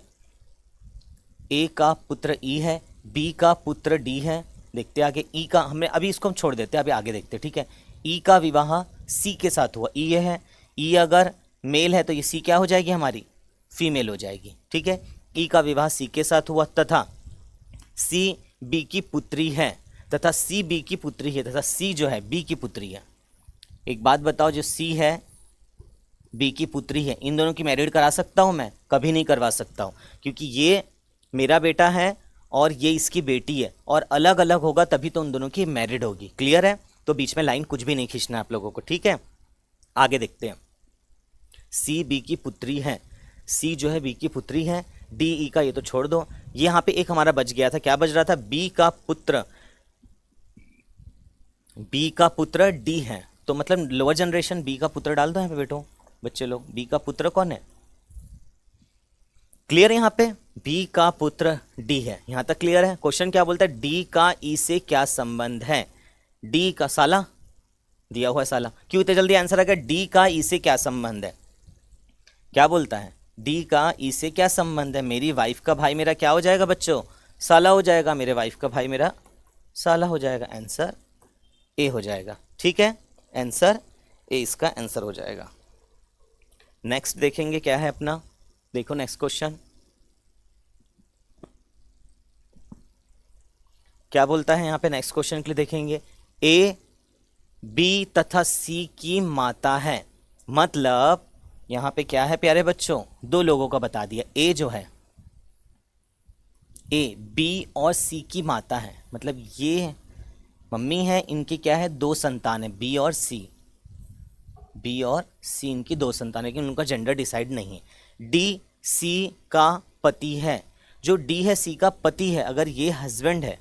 ए का पुत्र ई है, बी का पुत्र डी है, देखते आगे। ई का हमें अभी इसको हम छोड़ देते हैं, अभी आगे देखते हैं, ठीक है। ई का विवाह सी के साथ हुआ, ई ये है, ई अगर मेल है तो ये सी क्या हो जाएगी हमारी, फीमेल हो जाएगी, ठीक है। ई का विवाह सी के साथ हुआ तथा सी बी की पुत्री है, तथा सी बी की पुत्री है, तथा सी जो है बी की पुत्री है। एक बात बताओ, जो सी है बी की पुत्री है, इन दोनों की मैरिड करा सकता हूँ मैं, कभी नहीं करवा सकता हूँ, क्योंकि ये मेरा बेटा है और ये इसकी बेटी है, और अलग अलग होगा तभी तो उन दोनों की मैरिड होगी। क्लियर है। तो बीच में लाइन कुछ भी नहीं खींचना आप लोगों को, ठीक है। आगे देखते हैं। सी बी की पुत्री है, सी जो है बी की पुत्री है, डी ई का ये तो छोड़ दो, ये यहाँ पे एक हमारा बच गया था, क्या बच रहा था, बी का पुत्र डी है, तो मतलब लोअर जनरेशन बी का पुत्र डाल दो यहाँ पे बेटो, बच्चे लोग। बी का पुत्र कौन है, क्लियर है। यहाँ पे बी का पुत्र डी है, यहाँ तक क्लियर है। क्वेश्चन क्या बोलता है, डी का ई से क्या संबंध है, डी का साला दिया हुआ है, साला क्यों इतने जल्दी आंसर आ गया, डी का ई से क्या संबंध है, क्या बोलता है, डी का ई से क्या संबंध है, मेरी वाइफ का भाई मेरा क्या हो जाएगा बच्चों, साला हो जाएगा, मेरे वाइफ का भाई मेरा साला हो जाएगा, आंसर ए हो जाएगा, ठीक है। आंसर ए इसका आंसर हो जाएगा। नेक्स्ट देखेंगे क्या है अपना, देखो नेक्स्ट क्वेश्चन क्या बोलता है यहाँ पे। नेक्स्ट क्वेश्चन के लिए देखेंगे, ए बी तथा सी की माता है, मतलब यहाँ पे क्या है प्यारे बच्चों, दो लोगों का बता दिया। ए जो है, ए बी और सी की माता है, मतलब ये मम्मी है, इनकी क्या है, दो संतान है, बी और सी इनकी दो संतान है, लेकिन उनका जेंडर डिसाइड नहीं है। डी सी का पति है, जो डी है सी का पति है, अगर ये हस्बैंड है,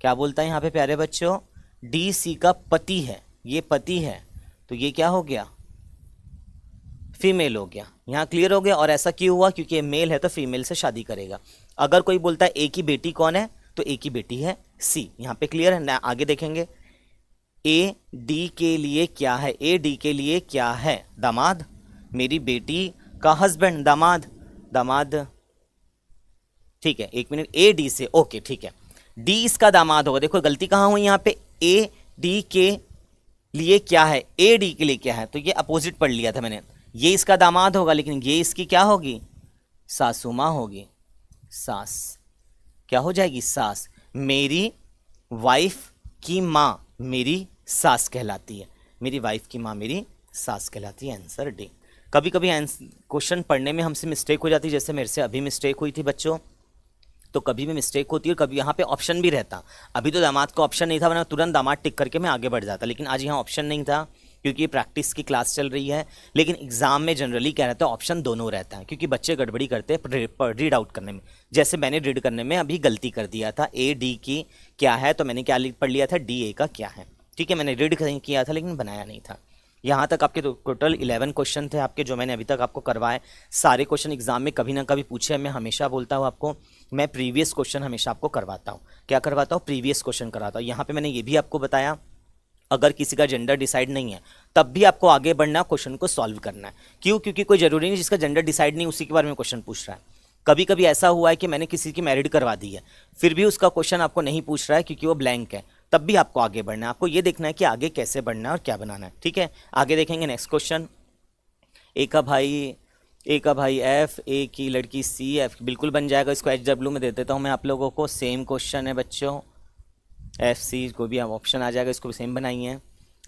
क्या बोलता है यहाँ पे प्यारे बच्चों, डी सी का पति है, ये पति है, तो ये क्या हो गया, फीमेल हो गया। यहाँ क्लियर हो गया। और ऐसा क्यों हुआ, क्योंकि ये मेल है तो फीमेल से शादी करेगा। अगर कोई बोलता है ए की बेटी कौन है, तो ए की बेटी है सी, यहाँ पे क्लियर है ना। आगे देखेंगे, ए डी के लिए क्या है, ए डी के लिए क्या है, दामाद, मेरी बेटी का हस्बैंड, दामाद, ठीक है। एक मिनट, ए डी से, ओके ठीक है, डी इसका दामाद होगा। देखो गलती कहाँ हुई यहाँ पे, ए डी के लिए क्या है, ए डी के लिए क्या है, तो ये अपोजिट पढ़ लिया था मैंने, ये इसका दामाद होगा, लेकिन ये इसकी क्या होगी, सासू माँ होगी, सास क्या हो जाएगी, सास। मेरी वाइफ की माँ मेरी सास कहलाती है, मेरी वाइफ की माँ मेरी सास कहलाती है, आंसर डी। कभी कभी क्वेश्चन पढ़ने में हमसे मिस्टेक हो जाती है, जैसे मेरे से अभी मिस्टेक हुई थी बच्चों, तो कभी भी मिस्टेक होती है, कभी यहाँ पे ऑप्शन भी रहता। अभी तो दामाद का ऑप्शन नहीं था, वरना तुरंत दामाद टिक करके मैं आगे बढ़ जाता, लेकिन आज यहाँ ऑप्शन नहीं था क्योंकि प्रैक्टिस की क्लास चल रही है। लेकिन एग्जाम में जनरली क्या रहता है, ऑप्शन दोनों रहता है, क्योंकि बच्चे गड़बड़ी करते हैं रीड आउट करने में। जैसे मैंने रीड करने में अभी गलती कर दिया था, ए डी की क्या है, तो मैंने क्या पढ़ लिया था, डी ए का क्या है। ठीक है, मैंने रीड किया था लेकिन बनाया नहीं था। यहाँ तक आपके टोटल 11 क्वेश्चन थे आपके, जो मैंने अभी तक आपको करवाए। सारे क्वेश्चन एग्जाम में कभी ना कभी पूछे। मैं हमेशा बोलता हूँ आपको, मैं प्रीवियस क्वेश्चन हमेशा आपको करवाता हूँ। क्या करवाता हूँ, प्रीवियस क्वेश्चन कराता हूँ। यहाँ पे मैंने ये भी आपको बताया, अगर किसी का जेंडर डिसाइड नहीं है तब भी आपको आगे बढ़ना, क्वेश्चन को सॉल्व करना है। क्यों? क्योंकि कोई जरूरी नहीं जिसका जेंडर डिसाइड नहीं उसी के बारे में क्वेश्चन पूछ रहा है। कभी कभी ऐसा हुआ है कि मैंने किसी की मैरिड करवा दी है, फिर भी उसका क्वेश्चन आपको नहीं पूछ रहा है क्योंकि वो ब्लैंक है, तब भी आपको आगे बढ़ना है। आपको ये देखना है कि आगे कैसे बढ़ना है और क्या बनाना है। ठीक है, आगे देखेंगे नेक्स्ट क्वेश्चन। ए का भाई एफ, ए की लड़की सी, एफ बिल्कुल बन जाएगा। इसको एच डब्ल्यू में दे देता हूँ मैं आप लोगों को। सेम क्वेश्चन है बच्चों, एफ सी को भी ऑप्शन आ जाएगा, इसको भी सेम बनाइए।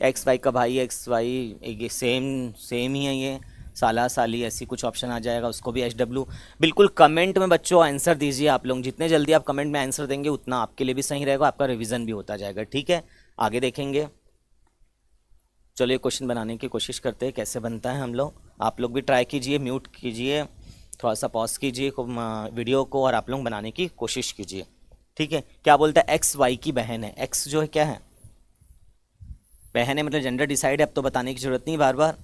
एक्स वाई का भाई एक्स वाई, सेम ही है ये। साला साली ऐसी कुछ ऑप्शन आ जाएगा, उसको भी एच डब्ल्यू। बिल्कुल कमेंट में बच्चों आंसर दीजिए आप लोग। जितने जल्दी आप कमेंट में आंसर देंगे उतना आपके लिए भी सही रहेगा, आपका रिवीजन भी होता जाएगा। ठीक है, आगे देखेंगे। चलिए क्वेश्चन बनाने की कोशिश करते हैं, कैसे बनता है हम लोग। आप लोग भी ट्राई कीजिए, म्यूट कीजिए, थोड़ा सा पॉज कीजिए वीडियो को और आप लोग बनाने की कोशिश कीजिए। ठीक है, क्या बोलता है, एक्स वाई की बहन है। एक्स जो है क्या है, बहन है, मतलब जेंडर डिसाइड है। अब तो बताने की जरूरत नहीं बार बार।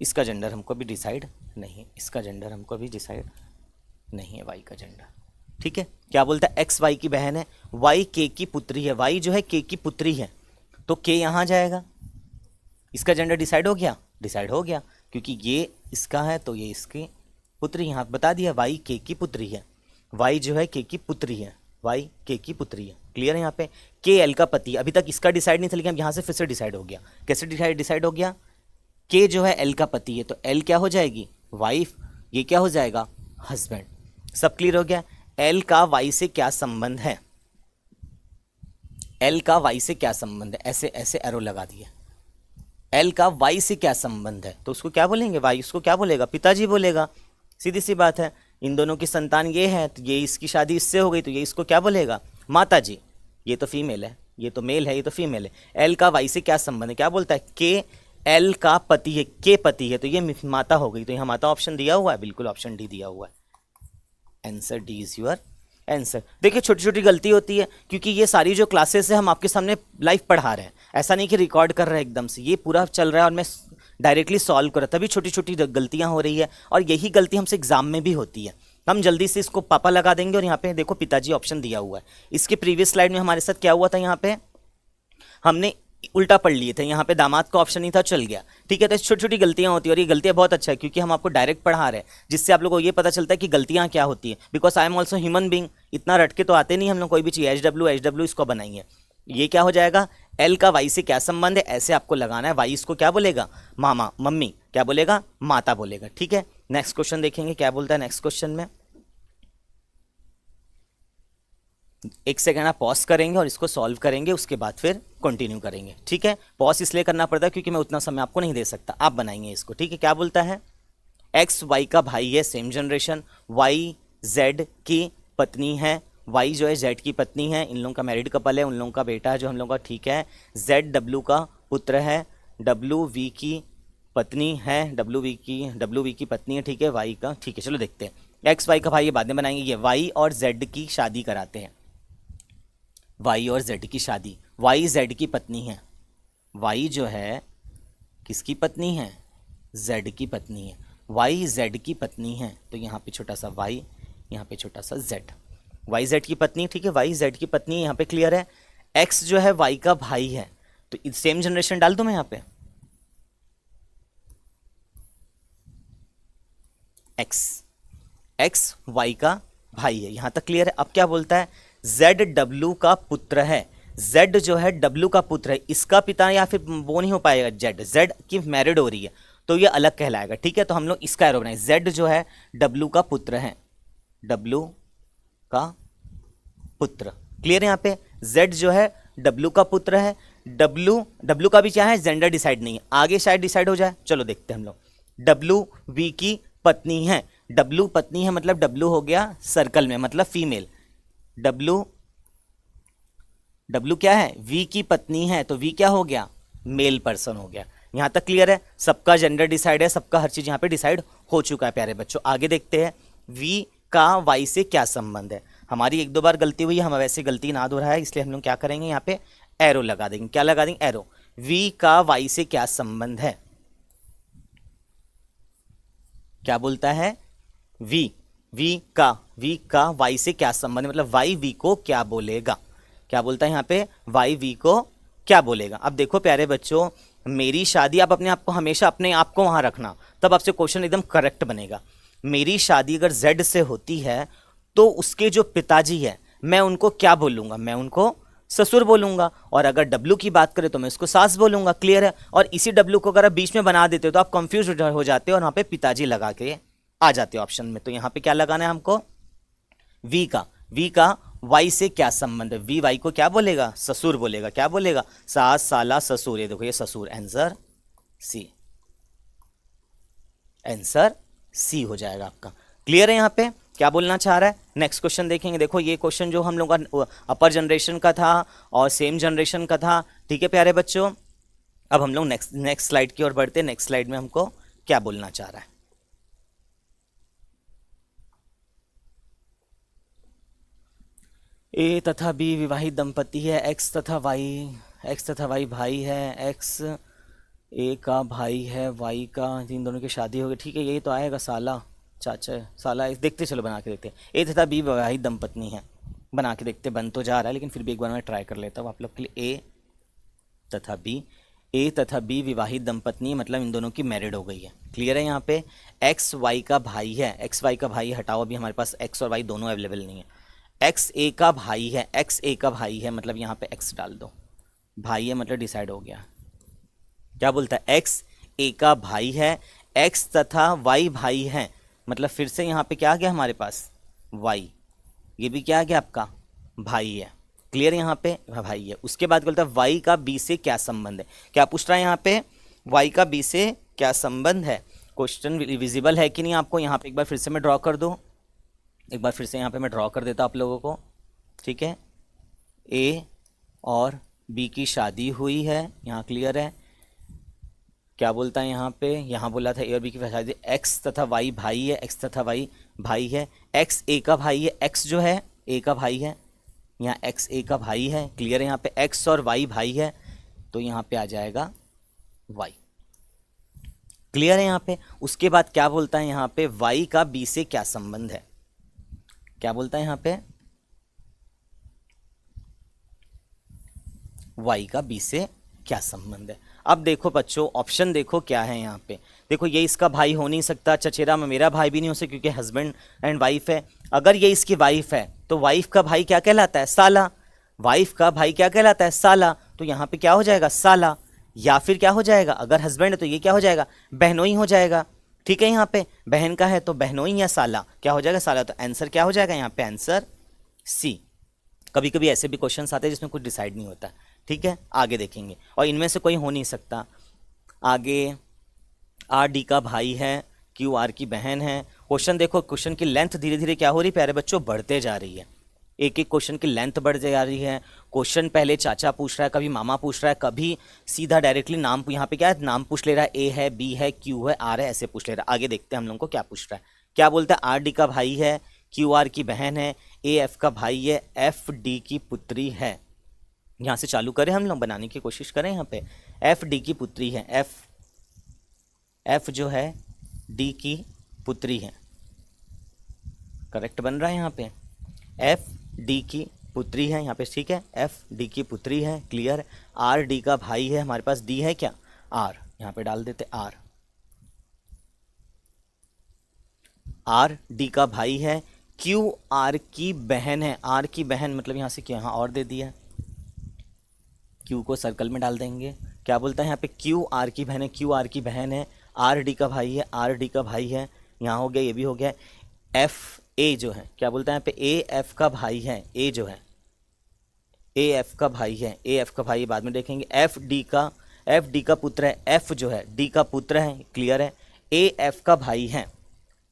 इसका जेंडर हमको भी डिसाइड नहीं, इसका जेंडर हमको भी डिसाइड नहीं है, वाई का जेंडर। ठीक है, क्या बोलता है, एक्स वाई की बहन है, वाई के की पुत्री है। वाई जो है के की पुत्री है, तो के यहाँ जाएगा। इसका जेंडर डिसाइड हो गया, डिसाइड हो गया, क्योंकि ये इसका है तो ये इसकी पुत्री। यहाँ बता दिया वाई के की पुत्री है। वाई जो है के की पुत्री है, वाई के की पुत्री है। क्लियर है यहाँ पे। के एल का पति, अभी तक इसका डिसाइड नहीं था लेकिन यहाँ से फिर से डिसाइड हो गया। कैसे डिसाइड हो गया, के जो है एल का पति है, तो एल क्या हो जाएगी, वाइफ। ये क्या हो जाएगा, हस्बैंड। सब क्लियर हो गया। एल का वाई से क्या संबंध है, एल का वाई से क्या संबंध है, ऐसे ऐसे एरो लगा दिया। एल का वाई से क्या संबंध है, तो उसको क्या बोलेंगे, वाई उसको क्या बोलेगा, पिताजी बोलेगा। सीधी सी बात है। इन दोनों की संतान ये है, तो ये इसकी शादी इससे हो गई, तो ये इसको क्या बोलेगा, माताजी। ये तो फीमेल है, ये तो मेल है, ये तो फीमेल है। एल का वाई से क्या संबंध है, क्या बोलता है, के एल का पति है, के पति है, तो ये माता हो गई। तो यहाँ माता ऑप्शन दिया हुआ है, बिल्कुल ऑप्शन डी दिया हुआ है। Answer D is your answer. देखिए छोटी छोटी गलती होती है, क्योंकि ये सारी जो क्लासेस है हम आपके सामने लाइव पढ़ा रहे हैं, ऐसा नहीं कि रिकॉर्ड कर रहे हैं एकदम से। ये पूरा चल रहा है और मैं डायरेक्टली सॉल्व कर रहा, तभी छोटी छोटी गलतियां हो रही है। और यही गलती हमसे एग्जाम में भी होती है। हम जल्दी से इसको पापा लगा देंगे, और यहाँ पे देखो पिताजी ऑप्शन दिया हुआ है। इसके प्रीवियस स्लाइड में हमारे साथ क्या हुआ था, यहाँ पे हमने उल्टा पढ़ लिए थे, यहाँ पे दामाद का ऑप्शन नहीं था, चल गया। ठीक है, तो छोटी छोटी गलतियां होती है, और ये गलतियां बहुत अच्छा है क्योंकि हम आपको डायरेक्ट पढ़ा रहे हैं, जिससे आप लोगों को ये पता चलता है कि गलतियां क्या होती है। Because I am also human being, इतना रट के तो आते नहीं हम लोग कोई भी चीज़। एच डब्ल्यू इसको बनाइए। ये क्या हो जाएगा, एल का वाई से क्या संबंध है, ऐसे आपको लगाना है। वाई इसको क्या बोलेगा, मामा, मम्मी क्या बोलेगा, माता बोलेगा। ठीक है, नेक्स्ट क्वेश्चन देखेंगे क्या बोलता है नेक्स्ट क्वेश्चन में। एक सेकेंड आप पॉज करेंगे और इसको सॉल्व करेंगे, उसके बाद फिर कंटिन्यू करेंगे। ठीक है, पॉज इसलिए करना पड़ता है क्योंकि मैं उतना समय आपको नहीं दे सकता, आप बनाएंगे इसको। ठीक है, क्या बोलता है, एक्स वाई का भाई है, सेम जनरेशन। वाई जेड की पत्नी है, वाई जो है जेड की पत्नी है। इन लोगों का मैरिड कपल है, उन लोगों का बेटा है जो हम लोगों का। ठीक है, जेड डब्ल्यू का पुत्र है, डब्ल्यू वी की पत्नी है, डब्ल्यू वी की पत्नी है। ठीक है, वाई का। ठीक है, चलो देखते हैं। एक्स वाई का भाई ये बाद में बनाएंगे। ये वाई और जेड की शादी कराते हैं, वाई और जेड की शादी। वाई जेड की पत्नी है, वाई जो है किसकी पत्नी है, जेड की पत्नी है। वाई जेड की पत्नी है, तो यहाँ पे छोटा सा वाई, यहाँ पे छोटा सा जेड। वाई जेड की पत्नी, ठीक है, वाई जेड की पत्नी यहाँ पे क्लियर है। एक्स जो है वाई का भाई है, तो सेम जनरेशन डाल दूं मैं यहाँ पे, एक्स वाई का भाई है, यहां तक क्लियर है। अब क्या बोलता है, जेड डब्ल्यू का पुत्र है। जेड जो है डब्ल्यू का पुत्र है, इसका पिता या फिर वो नहीं हो पाएगा, जेड की मैरिड हो रही है तो ये अलग कहलाएगा। ठीक है, तो हम लोग इसका एरो बनाए। जेड जो है डब्ल्यू का पुत्र है, डब्ल्यू का पुत्र। क्लियर है, यहाँ पे जेड जो है डब्ल्यू का पुत्र है। डब्ल्यू का भी क्या है, जेंडर डिसाइड नहीं है, आगे शायद डिसाइड हो जाए, चलो देखते हैं हम लोग। डब्ल्यू वी की पत्नी है, डब्लू पत्नी है मतलब डब्लू हो गया सर्कल में, मतलब फीमेल। डब्लू डब्लू क्या है, वी की पत्नी है, तो वी क्या हो गया, मेल पर्सन हो गया। यहां तक क्लियर है, सबका जेंडर डिसाइड है, सबका हर चीज यहां पे डिसाइड हो चुका है प्यारे बच्चों। आगे देखते हैं वी का वाई से क्या संबंध है। हमारी एक दो बार गलती हुई है, हम वैसे गलती ना दोहराए, इसलिए हम लोग क्या करेंगे, यहाँ पे एरो लगा देंगे। क्या लगा देंगे, एरो। वी का वाई से क्या संबंध है, क्या बोलता है, वी का वाई से क्या संबंध है, मतलब वाई वी को क्या बोलेगा। क्या बोलता है यहाँ पे, वाई वी को क्या बोलेगा। अब देखो प्यारे बच्चों, मेरी शादी, आप अपने आप को हमेशा अपने आप को वहां रखना, तब आपसे क्वेश्चन एकदम करेक्ट बनेगा। मेरी शादी अगर जेड से होती है तो उसके जो पिताजी है मैं उनको क्या बोलूंगा, मैं उनको ससुर बोलूंगा। और अगर डब्लू की बात करें तो मैं उसको सास बोलूंगा। क्लियर है। और इसी डब्लू को अगर आप बीच में बना देते हो तो आप कंफ्यूज हो जाते हो और वहां पे पिताजी लगा के आ जाते हो ऑप्शन में। तो यहाँ पे क्या लगाना है हमको, वी का वाई से क्या संबंध है। वी वाई को क्या बोलेगा, ससुर बोलेगा। क्या बोलेगा, सास साला ससुर। ये देखो ये ससुर, आंसर सी, आंसर सी हो जाएगा आपका। क्लियर है यहाँ पे क्या बोलना चाह रहा है। नेक्स्ट क्वेश्चन देखेंगे। देखो ये क्वेश्चन जो हम लोग का अपर जनरेशन का था और सेम जनरेशन का था। ठीक है प्यारे बच्चों, अब हम लोग नेक्स्ट स्लाइड की ओर बढ़ते हैं। नेक्स्ट स्लाइड में हमको क्या बोलना चाह रहा है। ए तथा बी विवाहित दंपति है, एक्स तथा वाई भाई है, एक्स ए का भाई है, वाई का, इन दोनों की शादी हो गई। ठीक है, यही तो आएगा, साला चाचा साला। देखते चलो बना के देखते हैं। ए तथा बी विवाहित दंपत्नी है, बना के देखते, बन तो जा रहा है लेकिन फिर भी एक बार मैं ट्राई कर लेता हूँ आप लोग के लिए। ए तथा बी विवाहित दंपत्नी मतलब इन दोनों की मैरिड हो गई है। क्लियर है। यहाँ पे एक्स वाई का भाई है, एक्स वाई का भाई हटाओ, अभी हमारे पास एक्स और वाई दोनों अवेलेबल नहीं है। एक्स ए का भाई है, एक्स ए का भाई है मतलब यहाँ पे एक्स डाल दो, भाई है मतलब डिसाइड हो गया। क्या बोलता है, एक्स ए का भाई है, एक्स तथा वाई भाई है मतलब फिर से यहाँ पे क्या आ गया हमारे पास, वाई, ये भी क्या आ गया आपका, भाई है। क्लियर, यहाँ पे भाई है। उसके बाद बोलता है वाई का बी से क्या संबंध है। क्या पूछ रहा है यहाँ पे, वाई का बी से क्या संबंध है। क्वेश्चन विजिबल है कि नहीं आपको, यहाँ पे एक बार फिर से मैं ड्रॉ कर दूँ, एक बार फिर से यहाँ पे मैं ड्रॉ कर देता आप लोगों को। ठीक है, ए और बी की शादी हुई है, यहाँ क्लियर है। क्या बोलता है यहाँ पे, यहाँ बोला था ए और बी की शादी, एक्स तथा वाई भाई है, एक्स तथा वाई भाई है, एक्स ए का भाई है, एक्स जो है ए का भाई है, यहाँ एक्स ए का भाई है। क्लियर है, यहाँ पे एक्स और वाई भाई है तो यहाँ पे आ जाएगा वाई। क्लियर है यहाँ पे। उसके बाद क्या बोलता है यहाँ पे, वाई का बी से क्या संबंध है। क्या बोलता है यहाँ पे, वाई का बी से क्या संबंध है। अब देखो बच्चों, ऑप्शन देखो क्या है यहाँ पे। देखो ये इसका भाई हो नहीं सकता, चचेरा में मेरा भाई भी नहीं हो सकता क्योंकि हस्बैंड एंड वाइफ है। अगर ये इसकी वाइफ है तो वाइफ का भाई क्या कहलाता है, साला। वाइफ का भाई क्या कहलाता है, साला। तो यहाँ पे क्या हो जाएगा, साला। या फिर क्या हो जाएगा, अगर हस्बैंड है तो ये क्या हो जाएगा, बहनोई हो जाएगा। ठीक है, यहाँ पे बहन का है तो बहनोई या साला क्या हो जाएगा, साला। तो आंसर क्या हो जाएगा यहाँ पे, आंसर सी। कभी कभी ऐसे भी क्वेश्चन आते हैं जिसमें कुछ डिसाइड नहीं होता। ठीक है, आगे देखेंगे। और इनमें से कोई हो नहीं सकता। आगे आर डी का भाई है, क्यू आर की बहन है। क्वेश्चन देखो, क्वेश्चन की लेंथ धीरे धीरे क्या हो रही है प्यारे बच्चों, बढ़ते जा रही है। एक एक क्वेश्चन की लेंथ बढ़ते जा रही है। क्वेश्चन पहले चाचा पूछ रहा है, कभी मामा पूछ रहा है, कभी सीधा डायरेक्टली नाम, यहाँ पे क्या है, नाम पूछ ले रहा है, ए है, बी है, क्यू है, आर है, ऐसे पूछ ले रहा है। आगे देखते हैं हम लोग को क्या पूछ रहा है। क्या बोलता है, आर डी का भाई है, क्यू आर की बहन है, ए एफ का भाई है, एफ डी की पुत्री है। यहाँ से चालू करें हम लोग, बनाने की कोशिश करें। यहाँ पे एफ डी की पुत्री है, एफ जो है डी की पुत्री है। करेक्ट बन रहा है यहाँ पे, एफ डी की पुत्री है यहाँ पे। ठीक है, एफ डी की पुत्री है। क्लियर। आर डी का भाई है, हमारे पास डी है क्या, आर, यहाँ पे डाल देते आर। आर डी का भाई है, क्यू आर की बहन है। आर की बहन मतलब यहाँ से क्या, यहाँ और दे दिया, क्यू को सर्कल में डाल देंगे। क्या बोलता है यहाँ पे, क्यू आर की बहन है, क्यू आर की बहन है, आर डी का भाई है, आर डी का भाई है, यहाँ हो गया, ये भी हो गया। एफ ए जो है, क्या बोलता है यहाँ पे, ए एफ का भाई है, ए जो है ए एफ का भाई है, ए एफ का भाई बाद में देखेंगे। एफ डी का पुत्र है, एफ जो है डी का पुत्र है। क्लियर है, ए एफ का भाई है,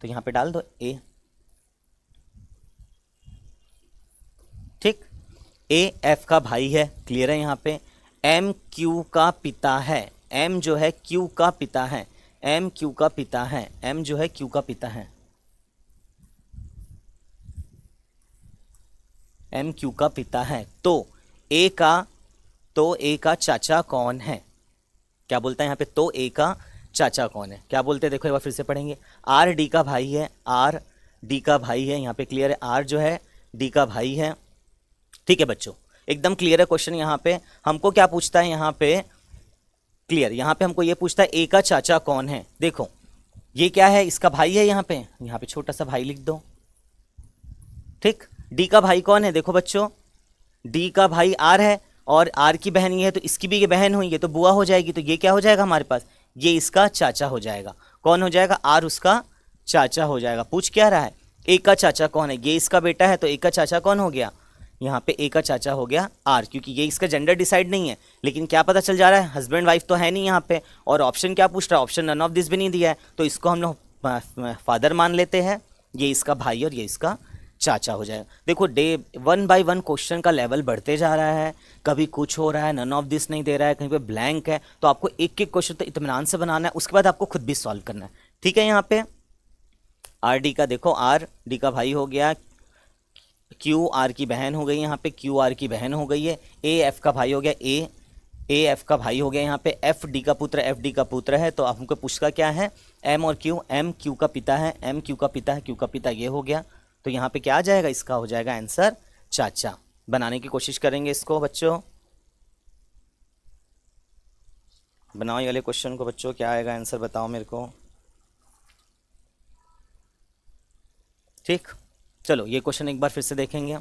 तो यहाँ पे डाल दो ए। ठीक, ए एफ का भाई है, क्लियर है। यहाँ पे एम क्यू का पिता है, एम जो है क्यू का पिता है, एम क्यू का पिता है, एम जो है क्यू का पिता है, एम क्यू का पिता है। तो ए का चाचा कौन है? क्या बोलता है यहाँ पे? तो ए का चाचा कौन है? क्या बोलते हैं देखो एक बार फिर से पढ़ेंगे। आर डी का भाई है, आर डी का भाई है, यहाँ पे क्लियर है, आर जो है डी का भाई है। ठीक है बच्चों, एकदम क्लियर है क्वेश्चन। यहाँ पे हमको क्या पूछता है? यहाँ पे क्लियर, यहाँ पे हमको ये पूछता है ए का चाचा कौन है। देखो ये क्या है? इसका भाई है। यहाँ पे छोटा सा भाई लिख दो। ठीक, डी का भाई कौन है? देखो बच्चों, डी का भाई आर है और आर की बहन ये है, तो इसकी भी ये बहन हुई, ये तो बुआ हो जाएगी। तो ये क्या हो जाएगा हमारे पास? ये इसका चाचा हो जाएगा। कौन हो जाएगा? आर उसका चाचा हो जाएगा। पूछ क्या रहा है? ए का चाचा कौन है? ये इसका बेटा है, तो ए का चाचा कौन हो गया? यहाँ पे ए का चाचा हो गया आर, क्योंकि ये इसका जेंडर डिसाइड नहीं है। लेकिन क्या पता चल जा रहा है? हस्बैंड वाइफ तो है नहीं यहाँ पे। और ऑप्शन क्या पूछ रहा है? ऑप्शन नन ऑफ दिस भी नहीं दिया है, तो इसको हम लोग फादर मान लेते हैं। ये इसका भाई और ये इसका चाचा हो जाएगा। देखो डे 1 बाय 1 क्वेश्चन का लेवल बढ़ते जा रहा है। कभी कुछ हो रहा है, नन ऑफ दिस नहीं दे रहा है, कहीं पे ब्लैंक है, तो आपको एक एक क्वेश्चन तो इत्मीनान से बनाना है, उसके बाद आपको खुद भी सॉल्व करना है। ठीक है, यहाँ पे आर डी का देखो, आर डी का भाई हो गया, क्यू आर की बहन हो गई, यहाँ पे क्यू आर की बहन हो गई है। ए एफ का भाई हो गया, ए एफ का भाई हो गया। यहाँ पे एफ डी का पुत्र, एफ डी का पुत्र है। तो हमको पूछता क्या है? एम और क्यू, एम क्यू का पिता है, एम क्यू का पिता है, क्यू का पिता ये हो गया। तो यहाँ पे क्या आ जाएगा? इसका हो जाएगा आंसर चाचा। बनाने की कोशिश करेंगे इसको बच्चों, बनाओ ये वाले क्वेश्चन को बच्चों। क्या आएगा आंसर बताओ मेरे को। ठीक, चलो ये क्वेश्चन एक बार फिर से देखेंगे।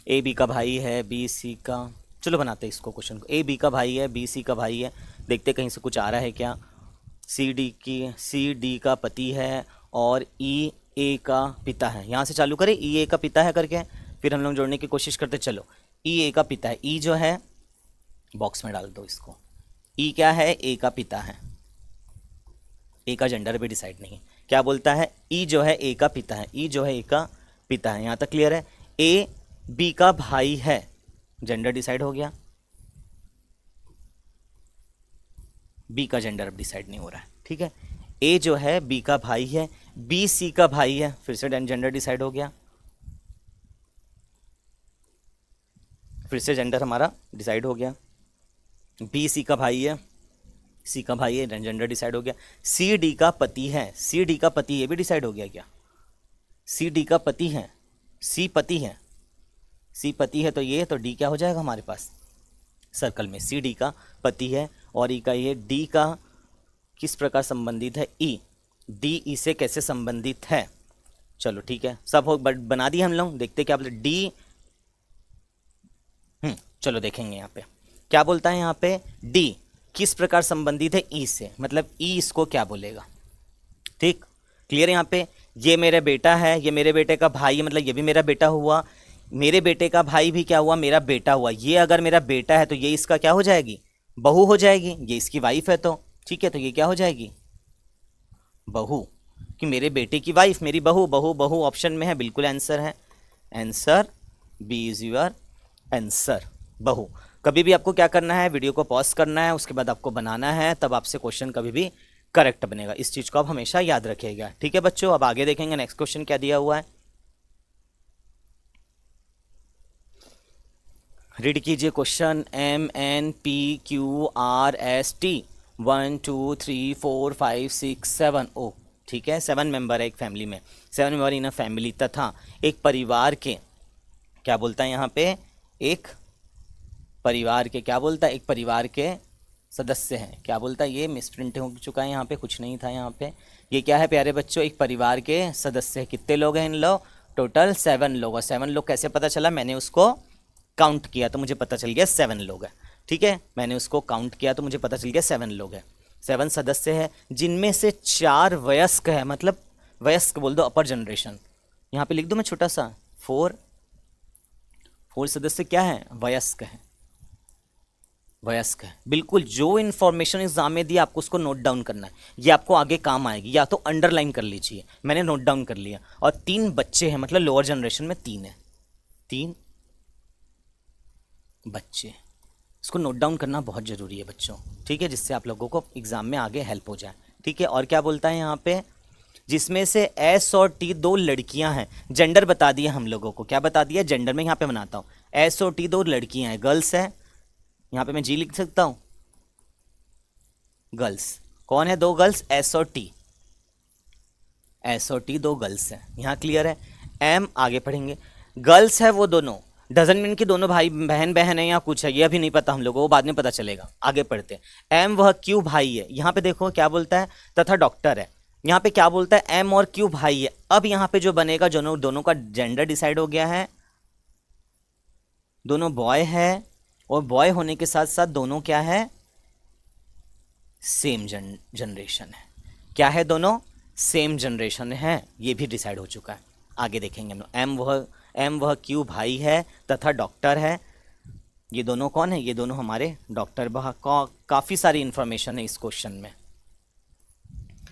ए बी का भाई है, बी सी का, चलो बनाते हैं इसको क्वेश्चन को। ए बी का भाई है, बी सी का भाई है, देखते कहीं से कुछ आ रहा है क्या। सी डी का पति है और ई ए का पिता है। यहाँ से चालू करें, ई ए का पिता है करके, फिर हम लोग जोड़ने की कोशिश करते। चलो ई ए का पिता है, ई जो है बॉक्स में डाल दो इसको। ई क्या है? ए का पिता है। ए का जेंडर भी डिसाइड नहीं है। क्या बोलता है? ई जो है ए का पिता है, ई जो है ए का पिता है। यहाँ तक क्लियर है। ए बी का भाई है, जेंडर डिसाइड हो गया। बी का जेंडर अब डिसाइड नहीं हो रहा है। ठीक है, ए जो है बी का भाई है, बी सी का भाई है, फिर से जेंडर डिसाइड हो गया। फिर से जेंडर हमारा डिसाइड हो गया। बी सी का भाई है, सी का भाई है, जेंडर डिसाइड हो गया। सी डी का पति है, सी डी का पति, ये भी डिसाइड हो गया क्या? सी डी का पति है, सी पति है, सी पति है, तो ये तो डी क्या हो जाएगा हमारे पास सर्कल में? सी डी का पति है और ई का ये, डी का किस प्रकार संबंधित है? ई, डी ई से कैसे संबंधित है? चलो ठीक है, सब हो बना दिए हम लोग। देखते क्या बोलते डी। चलो देखेंगे यहाँ पे क्या बोलता है। यहाँ पे डी किस प्रकार संबंधित है ई से, मतलब ई इसको क्या बोलेगा। ठीक, क्लियर है। यहाँ पे ये मेरा बेटा है, ये मेरे बेटे का भाई है, मतलब ये भी मेरा बेटा हुआ, मेरे बेटे का भाई भी क्या हुआ? मेरा बेटा हुआ। ये अगर मेरा बेटा है तो ये इसका क्या हो जाएगी? बहू हो जाएगी। ये इसकी वाइफ है, तो ठीक है, तो ये क्या हो जाएगी? बहू, कि मेरे बेटे की वाइफ मेरी बहू, बहू बहू ऑप्शन में है, बिल्कुल आंसर है। Answer B is your answer, बहू। कभी भी आपको क्या करना है? वीडियो को पॉज करना है, उसके बाद आपको बनाना है, तब आपसे क्वेश्चन कभी भी करेक्ट बनेगा। इस चीज़ को आप हमेशा याद रखिएगा। ठीक है बच्चों, अब आगे देखेंगे नेक्स्ट क्वेश्चन क्या दिया हुआ है। रीड कीजिए question. M N P Q R S T 1 2 3 4 5 6 7। ओ ठीक है, 7 मेंबर है एक फैमिली में, 7 मेंबर इन अ फैमिली, तथा एक परिवार के, क्या बोलता है यहाँ पे? एक परिवार के, क्या बोलता है? एक परिवार के सदस्य हैं। क्या बोलता है? ये मिसप्रिंट हो चुका है, यहाँ पे कुछ नहीं था। यहाँ पे ये क्या है प्यारे बच्चों? एक परिवार के सदस्य। कितने लोग हैं इन लोग? टोटल 7 लोग। और 7 लोग कैसे पता चला? मैंने उसको काउंट किया तो मुझे पता चल गया 7 लोग हैं। ठीक है, मैंने उसको काउंट किया तो मुझे पता चल गया 7 लोग हैं। 7 सदस्य हैं, जिनमें से 4 वयस्क है, मतलब वयस्क बोल दो, अपर जनरेशन। यहाँ पे लिख दो मैं छोटा सा, 4 सदस्य क्या है? वयस्क है। वयस्क है, बिल्कुल। जो इन्फॉर्मेशन एग्जाम में दी आपको उसको नोट डाउन करना है, ये आपको आगे काम आएगी, या तो अंडरलाइन कर लीजिए, मैंने नोट डाउन कर लिया। और 3 बच्चे हैं, मतलब लोअर जनरेशन में 3 है, 3 बच्चे। इसको नोट डाउन करना बहुत ज़रूरी है बच्चों, ठीक है, जिससे आप लोगों को एग्जाम में आगे हेल्प हो जाए, ठीक है। और क्या बोलता है यहाँ पे, जिसमें से एस और टी 2 लड़कियां हैं, जेंडर बता दिया हम लोगों को, क्या बता दिया, जेंडर में यहाँ पे बनाता हूँ, एस और टी 2 लड़कियां हैं, गर्ल्स है, यहाँ पे मैं जी लिख सकता हूँ, गर्ल्स। कौन है 2 गर्ल्स, एस और टी, एस और टी 2 गर्ल्स हैं, यहाँ क्लियर है। एम आगे पढ़ेंगे, गर्ल्स है वो दोनों, डजन मीन कि दोनों भाई बहन है या कुछ है, ये अभी नहीं पता हम लोगों को, बाद में पता चलेगा, आगे पढ़ते हैं। एम वह क्यू भाई है, यहाँ पे देखो क्या बोलता है, तथा डॉक्टर है, यहाँ पे क्या बोलता है, एम और क्यू भाई है। अब यहाँ पे जो बनेगा, दोनों का जेंडर डिसाइड हो गया है, दोनों बॉय है, और बॉय होने के साथ साथ दोनों क्या है, सेम जनरेशन है। क्या है, दोनों सेम जनरेशन है, ये भी डिसाइड हो चुका है, आगे देखेंगे हम लोग। एम वह क्यू भाई है तथा डॉक्टर है, ये दोनों कौन है, ये दोनों हमारे डॉक्टर। काफ़ी सारी इंफॉर्मेशन है इस क्वेश्चन में,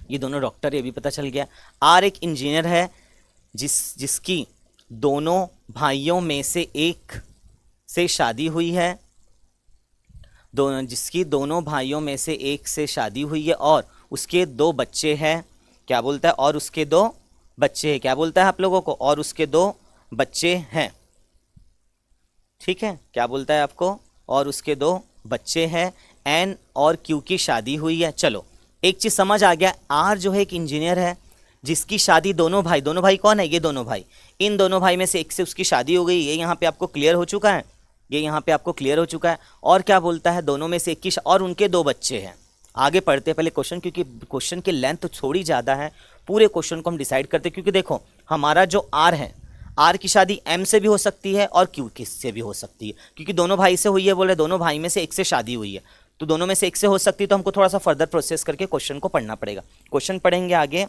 ये दोनों डॉक्टर, ये भी पता चल गया। आर एक इंजीनियर है, जिसकी दोनों भाइयों में से एक से शादी हुई है, जिसकी दोनों भाइयों में से एक से शादी हुई है, और उसके 2 बच्चे हैं। क्या बोलता है, और उसके 2 बच्चे हैं, क्या बोलता है आप लोगों को, और उसके 2 बच्चे हैं, ठीक है, क्या बोलता है आपको, और उसके 2 बच्चे हैं। एन और क्यू की शादी हुई है। चलो एक चीज़ समझ आ गया, आर जो है एक इंजीनियर है, जिसकी शादी दोनों भाई कौन है, ये दोनों भाई, इन दोनों भाई में से एक से उसकी शादी हो गई, ये यहाँ पे आपको क्लियर हो चुका है, ये यहाँ पे आपको क्लियर हो चुका है। और क्या बोलता है, दोनों में से एक की और उनके 2 बच्चे हैं। आगे पढ़ते हैं पहले क्वेश्चन, क्योंकि क्वेश्चन की लेंथ थोड़ी ज़्यादा है, पूरे क्वेश्चन को हम डिसाइड करते हैं, क्योंकि देखो हमारा जो आर है, आर की शादी एम से भी हो सकती है और क्यू से भी हो सकती है, क्योंकि दोनों भाई से हुई है, बोले दोनों भाई में से एक से शादी हुई है, तो दोनों में से एक से हो सकती है, तो हमको थोड़ा सा फर्दर प्रोसेस करके क्वेश्चन को पढ़ना पड़ेगा। क्वेश्चन पढ़ेंगे आगे।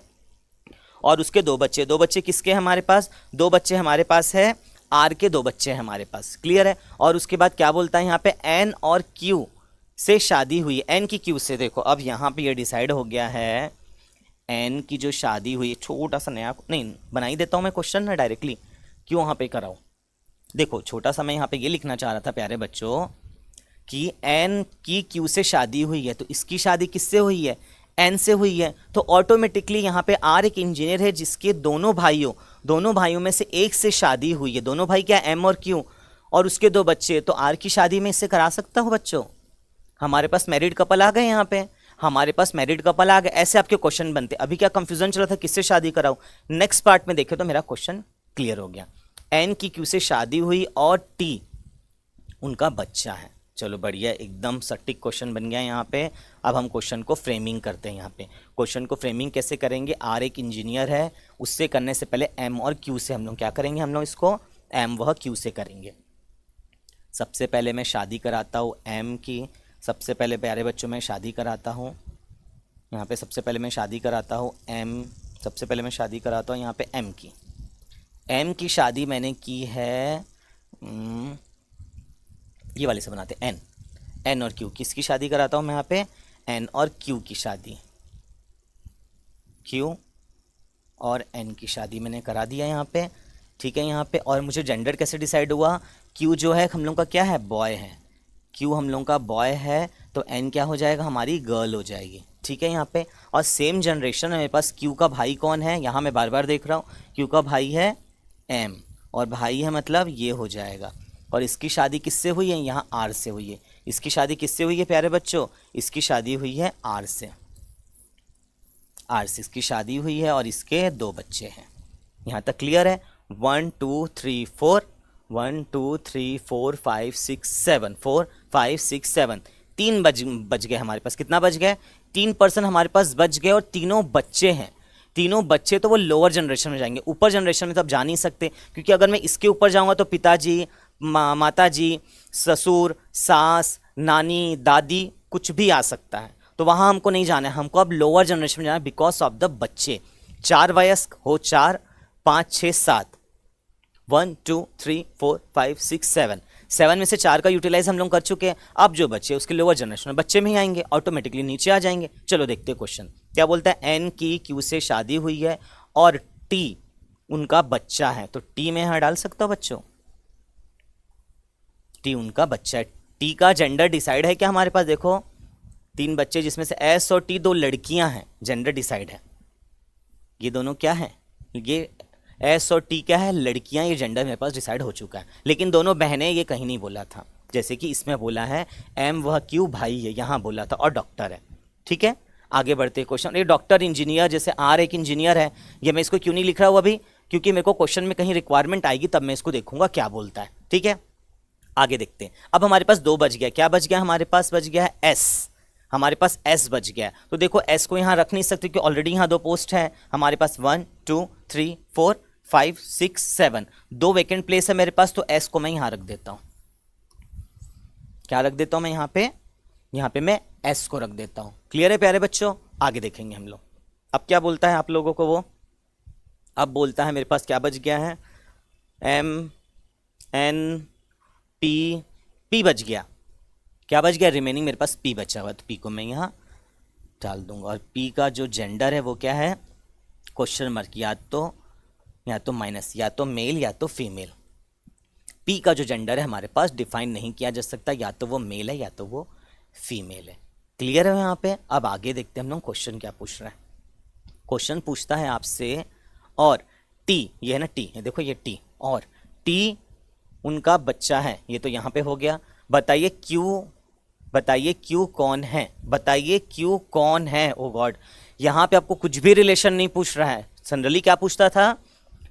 और उसके 2 बच्चे, 2 बच्चे किसके हैं हमारे पास, 2 बच्चे हमारे पास है, आर के 2 बच्चे हैं हमारे पास, क्लियर है। और उसके बाद क्या बोलता है यहाँ पे, एन और क्यू से शादी हुई है, एन की क्यू से। देखो अब यहाँ पे ये डिसाइड हो गया है, एन की जो शादी हुई, छोटा सा नया नहीं बना ही देता हूँ मैं क्वेश्चन ना डायरेक्टली, क्यों वहाँ पे कराऊँ। देखो छोटा सा मैं यहाँ पे ये लिखना चाह रहा था प्यारे बच्चों, कि एन की क्यू से शादी हुई है, तो इसकी शादी किससे हुई है, एन से हुई है, तो ऑटोमेटिकली यहाँ पे आर एक इंजीनियर है, जिसके दोनों भाइयों में से एक से शादी हुई है। दोनों भाई क्या, एम और क्यू, और उसके 2 बच्चे, तो आर की शादी में इससे करा सकता हूँ बच्चों। हमारे पास मैरिड कपल आ गए, यहाँ पे हमारे पास मैरिड कपल आ गए, ऐसे आपके क्वेश्चन बनते। अभी क्या कंफ्यूजन चला था किससे शादी कराऊं, नेक्स्ट पार्ट में देखे तो मेरा क्वेश्चन क्लियर हो गया। एन की क्यू से शादी हुई और टी उनका बच्चा है। चलो बढ़िया, एकदम सटीक क्वेश्चन बन गया यहाँ पे। अब हम क्वेश्चन को फ्रेमिंग करते हैं। यहाँ पे क्वेश्चन को फ्रेमिंग कैसे करेंगे, आर एक इंजीनियर है, उससे करने से पहले एम और क्यू से हम लोग क्या करेंगे, हम लोग इसको एम वह क्यू से करेंगे। सबसे पहले मैं शादी कराता हूँ एम की, सबसे पहले प्यारे बच्चों मैं शादी कराता हूँ यहाँ पे, सबसे पहले मैं शादी कराता हूँ एम, सबसे पहले मैं शादी कराता हूँ यहाँ पे एम की। एम की शादी मैंने की है, ये वाले से बनाते एन, एन और क्यू, किसकी शादी कराता हूँ मैं यहाँ पे, एन और क्यू की शादी, क्यू और एन की शादी मैंने करा दिया यहाँ पे, ठीक है। यहाँ पे और मुझे जेंडर कैसे डिसाइड हुआ, क्यू जो है हम लोग का क्या है, बॉय है, क्यू हम लोग का बॉय है, तो एन क्या हो जाएगा, हमारी गर्ल हो जाएगी, ठीक है यहाँ पे। और सेम जनरेशन मेरे पास, क्यू का भाई कौन है, यहाँ मैं बार बार देख रहा हूँ, क्यू का भाई है एम, और भाई है मतलब ये हो जाएगा। और इसकी शादी किससे हुई है, यहाँ आर से हुई है। इसकी शादी किससे हुई है प्यारे बच्चों, इसकी शादी हुई है आर से, आर से इसकी शादी हुई है, और इसके 2 बच्चे हैं। यहाँ तक क्लियर है। 1 2 3 4, 1 2 3 4 5 6 7, 4 5 6 7, 3 बच गए हमारे पास। कितना बच गए, 3% हमारे पास बच गए, और तीनों बच्चे हैं। तीनों बच्चे तो वो लोअर जनरेशन में जाएंगे, ऊपर जनरेशन में तो आप जा नहीं सकते, क्योंकि अगर मैं इसके ऊपर जाऊंगा तो पिताजी, माताजी, ससुर, सास, नानी, दादी कुछ भी आ सकता है, तो वहाँ हमको नहीं जाना है। हमको अब लोअर जनरेशन में जाना है, बिकॉज ऑफ द बच्चे। 4 वयस्क हो, 4 5 6 7, 1 2 3 4 5 6 7, 7 में से 4 का यूटिलाइज हम लोग कर चुके हैं। अब जो बच्चे उसके लोअर जनरेशन बच्चे में ही आएंगे, ऑटोमेटिकली नीचे आ जाएंगे। चलो देखते हैं क्वेश्चन क्या बोलता है। एन की क्यू से शादी हुई है और टी उनका बच्चा है, तो टी में यहां डाल सकता हूं बच्चों, टी उनका बच्चा है। टी का जेंडर डिसाइड है क्या हमारे पास, देखो 3 बच्चे जिसमें से एस और टी 2 लड़कियां हैं, जेंडर डिसाइड है। ये दोनों क्या है, ये एस और टी क्या है, लड़कियां, ये जेंडर मेरे पास डिसाइड हो चुका है। लेकिन दोनों बहनें ये कहीं नहीं बोला था, जैसे कि इसमें बोला है एम वह क्यू भाई है, यहाँ बोला था, और डॉक्टर है। ठीक है, आगे बढ़ते क्वेश्चन। ये डॉक्टर इंजीनियर, जैसे आर एक इंजीनियर है, ये मैं इसको क्यों नहीं लिख रहा हूँ अभी, क्योंकि मेरे को क्वेश्चन में कहीं रिक्वायरमेंट आएगी तब मैं इसको देखूंगा क्या बोलता है। ठीक है, आगे देखते हैं। अब हमारे पास 2 बच गया, क्या बच गया हमारे पास, बच गया है एस, हमारे पास एस बच गया। तो देखो एस को यहाँ रख नहीं सकते क्योंकि ऑलरेडी यहाँ 2 पोस्ट है हमारे पास, 1 2 3 4 5 6 7, 2 वैकेंट प्लेस है मेरे पास, तो एस को मैं यहाँ रख देता हूँ। क्या रख देता हूँ मैं यहाँ पे मैं एस को रख देता हूँ। क्लियर है प्यारे बच्चों, आगे देखेंगे हम लोग। अब क्या बोलता है आप लोगों को वो, अब बोलता है मेरे पास क्या बच गया है, एम एन पी, पी बच गया, क्या बच गया, रिमेनिंग मेरे पास पी बचा हुआ, तो पी को मैं यहाँ डाल दूंगा। और पी का जो जेंडर है वो क्या है, क्वेश्चन मार्क, या तो माइनस, या तो मेल या तो फीमेल। पी का जो जेंडर है हमारे पास डिफाइन नहीं किया जा सकता, या तो वो मेल है या तो वो फीमेल है। क्लियर है यहाँ पे। अब आगे देखते हैं हम लोग क्वेश्चन क्या पूछ रहा है। क्वेश्चन पूछता है आपसे, और टी, ये है ना टी, देखो ये टी, और टी उनका बच्चा है, ये तो यहाँ पे हो गया। बताइए क्यू कौन है, बताइए क्यू कौन है। ओ गॉड, यहाँ पे आपको कुछ भी रिलेशन नहीं पूछ रहा है। जनरली क्या पूछता था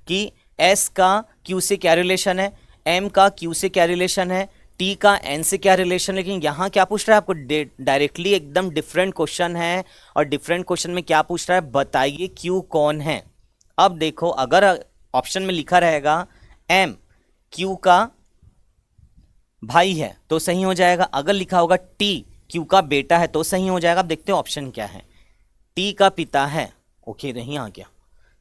कि एस का क्यू से क्या रिलेशन है, एम का क्यू से क्या रिलेशन है, टी का एन से क्या रिलेशन, लेकिन यहाँ क्या पूछ रहा है आपको, डायरेक्टली एकदम डिफरेंट क्वेश्चन है। और डिफरेंट क्वेश्चन में क्या पूछ रहा है, बताइए क्यू कौन है। अब देखो, अगर ऑप्शन में लिखा रहेगा एम क्यू का भाई है तो सही हो जाएगा, अगर लिखा होगा टी क्यू का बेटा है तो सही हो जाएगा। अब देखते हैं ऑप्शन क्या है, टी का पिता है, ओके नहीं आ गया।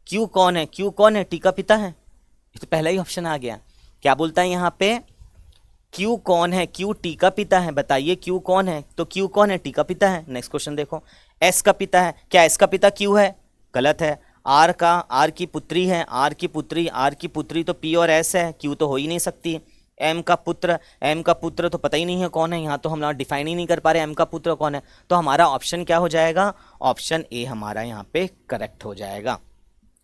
क्यू कौन है, क्यू कौन है, टी का पिता है, ये तो पहला ही ऑप्शन आ गया। क्या बोलता है यहाँ पे, क्यू कौन है, क्यू टी का पिता है, बताइए क्यू कौन है, तो क्यू कौन है, टी का पिता है। नेक्स्ट क्वेश्चन देखो, एस का पिता है, क्या एस का पिता क्यू है, गलत है। आर की पुत्री है, आर की पुत्री तो पी और एस है, क्यू तो हो ही नहीं सकती। एम का पुत्र तो पता ही नहीं है कौन है, यहाँ तो हम डिफाइन ही नहीं कर पा रहे एम का पुत्र कौन है। तो हमारा ऑप्शन क्या हो जाएगा, ऑप्शन ए हमारा यहाँ पे करेक्ट हो जाएगा।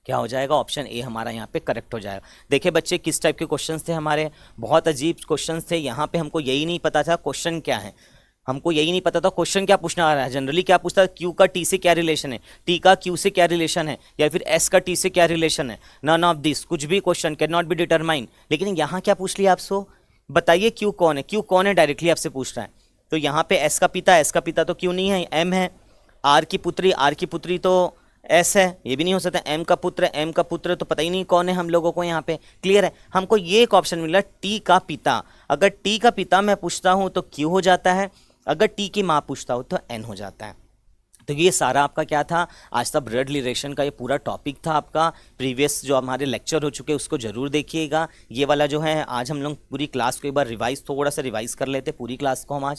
क्या हो जाएगा, ऑप्शन ए हमारा यहाँ पे करेक्ट हो जाएगा। देखिए बच्चे किस टाइप के क्वेश्चंस थे हमारे, बहुत अजीब क्वेश्चंस थे। यहाँ पे हमको यही नहीं पता था क्वेश्चन क्या है, हमको यही नहीं पता था क्वेश्चन क्या पूछना आ रहा है। जनरली क्या पूछता है, क्यू का टी से क्या रिलेशन है, टी का क्यू से क्या रिलेशन है, या फिर एस का टी से क्या रिलेशन है। नन ऑफ दिस, कुछ भी question can not be determine. लेकिन यहाँ क्या पूछ लिया आपसे, बताइए क्यू कौन है, क्यू कौन है डायरेक्टली आपसे पूछ रहा है। तो यहाँ पे एस का पिता तो क्यू नहीं है, एम है। आर की पुत्री तो एस है, ये भी नहीं हो सकता। एम का पुत्र तो पता ही नहीं कौन है हम लोगों को यहाँ पे। क्लियर है, हमको ये एक ऑप्शन मिला टी का पिता। अगर टी का पिता मैं पूछता हूँ तो क्यू हो जाता है, अगर टी की माँ पूछता हूँ तो एन हो जाता है। तो ये सारा आपका क्या था, आज तक ब्लड रिलेशन का ये पूरा टॉपिक था आपका। प्रीवियस जो हमारे लेक्चर हो चुके हैं उसको जरूर देखिएगा। ये वाला जो है आज हम लोग पूरी क्लास को एक बार थोड़ा सा रिवाइज कर लेते पूरी क्लास को।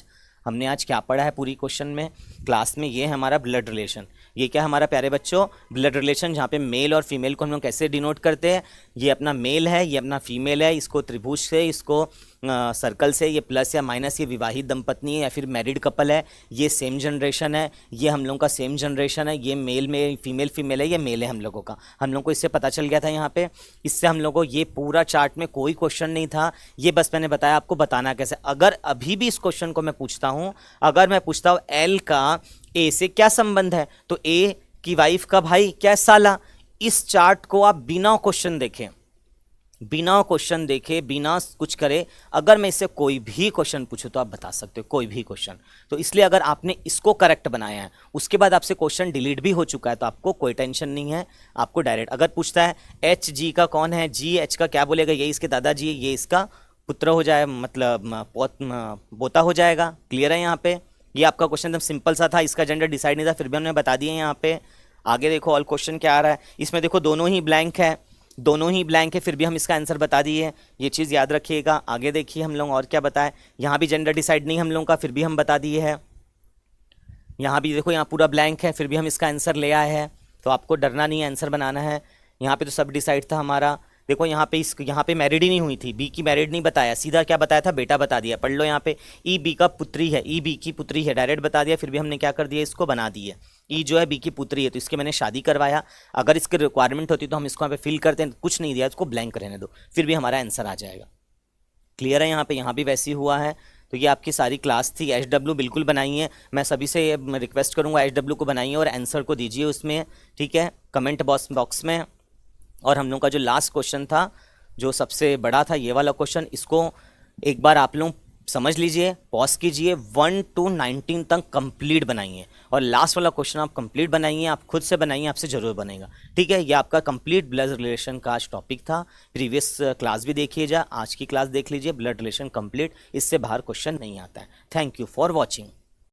हमने आज क्या पढ़ा है पूरी क्वेश्चन में, क्लास में ये है हमारा ब्लड रिलेशन। ये क्या है हमारा प्यारे बच्चों, ब्लड रिलेशन, जहाँ पे मेल और फीमेल को हम लोग कैसे डिनोट करते हैं। ये अपना मेल है, ये अपना फीमेल है, इसको त्रिभुज से, इसको सर्कल से, ये प्लस या माइनस, ये विवाहित दंपत्ति है या फिर मैरिड कपल है, ये सेम जनरेशन है, ये हम लोगों का सेम जनरेशन है, ये मेल में फीमेल है, ये मेल है हम लोगों का। हम लोग को इससे पता चल गया था यहाँ पे। इससे हम लोगों को ये पूरा चार्ट में कोई क्वेश्चन नहीं था, ये बस मैंने बताया आपको बताना कैसे। अगर अभी भी इस क्वेश्चन को मैं पूछता हूँ, अगर मैं पूछता हूँ एल का ए से क्या संबंध है, तो ए की वाइफ का भाई क्या साला। इस चार्ट को आप बिना क्वेश्चन देखे, बिना कुछ करे, अगर मैं इससे कोई भी क्वेश्चन पूछूं तो आप बता सकते हो, कोई भी क्वेश्चन। तो इसलिए अगर आपने इसको करेक्ट बनाया है, उसके बाद आपसे क्वेश्चन डिलीट भी हो चुका है, तो आपको कोई टेंशन नहीं है। आपको डायरेक्ट अगर पूछता है एच जी का कौन है, जी एच का क्या बोलेगा, ये इसके दादाजी है, ये इसका पुत्र हो जाए, मतलब पोता हो जाएगा। क्लियर है यहाँ पे। ये आपका क्वेश्चन एकदम सिंपल सा था, इसका जेंडर डिसाइड नहीं था, फिर भी हमने बता दिया यहाँ पे। आगे देखो ऑल क्वेश्चन क्या आ रहा है, इसमें देखो दोनों ही ब्लैंक है। दोनों ही ब्लैंक है फिर भी हम इसका आंसर बता दिए हैं, ये चीज़ याद रखिएगा। आगे देखिए हम लोग और क्या बताएं, यहाँ भी जेंडर डिसाइड नहीं हम लोगों का, फिर भी हम बता दिए हैं। यहाँ भी देखो यहाँ पूरा ब्लैंक है फिर भी हम इसका आंसर ले आए हैं, तो आपको डरना नहीं है, आंसर बनाना है। यहाँ पे तो सब डिसाइड था हमारा। देखो यहाँ पे मैरिड ही नहीं हुई थी, बी की मैरिड नहीं बताया, सीधा क्या बताया था, बेटा बता दिया। पढ़ लो यहाँ पे ई बी का पुत्री है, ई बी की पुत्री है, डायरेक्ट बता दिया, फिर भी हमने क्या कर दिया, इसको बना दिया। ई जो है बी की पुत्री है तो इसके मैंने शादी करवाया। अगर इसकी रिक्वायरमेंट होती तो हम इसको यहाँ पे फिल करते हैं, कुछ नहीं दिया, इसको ब्लैंक रहने दो, फिर भी हमारा आंसर आ जाएगा। क्लियर है यहाँ भी वैसे ही हुआ है। तो ये आपकी सारी क्लास थी, HW बिल्कुल बनाइए। मैं सभी से रिक्वेस्ट करूँगा HW को बनाइए और आंसर को दीजिए उसमें, ठीक है, कमेंट बॉक्स में। और हम लोग का जो लास्ट क्वेश्चन था, जो सबसे बड़ा था, ये वाला क्वेश्चन, इसको एक बार आप लोग समझ लीजिए, पॉज कीजिए, 1 to 19 तक कंप्लीट बनाइए और लास्ट वाला क्वेश्चन आप कंप्लीट बनाइए, आप खुद से बनाइए, आपसे ज़रूर बनेगा, ठीक है। ये आपका कंप्लीट ब्लड रिलेशन का आज टॉपिक था। प्रीवियस क्लास भी देखिए जा, आज की क्लास देख लीजिए, ब्लड रिलेशन कंप्लीट, इससे बाहर क्वेश्चन नहीं आता है। Thank you for watching.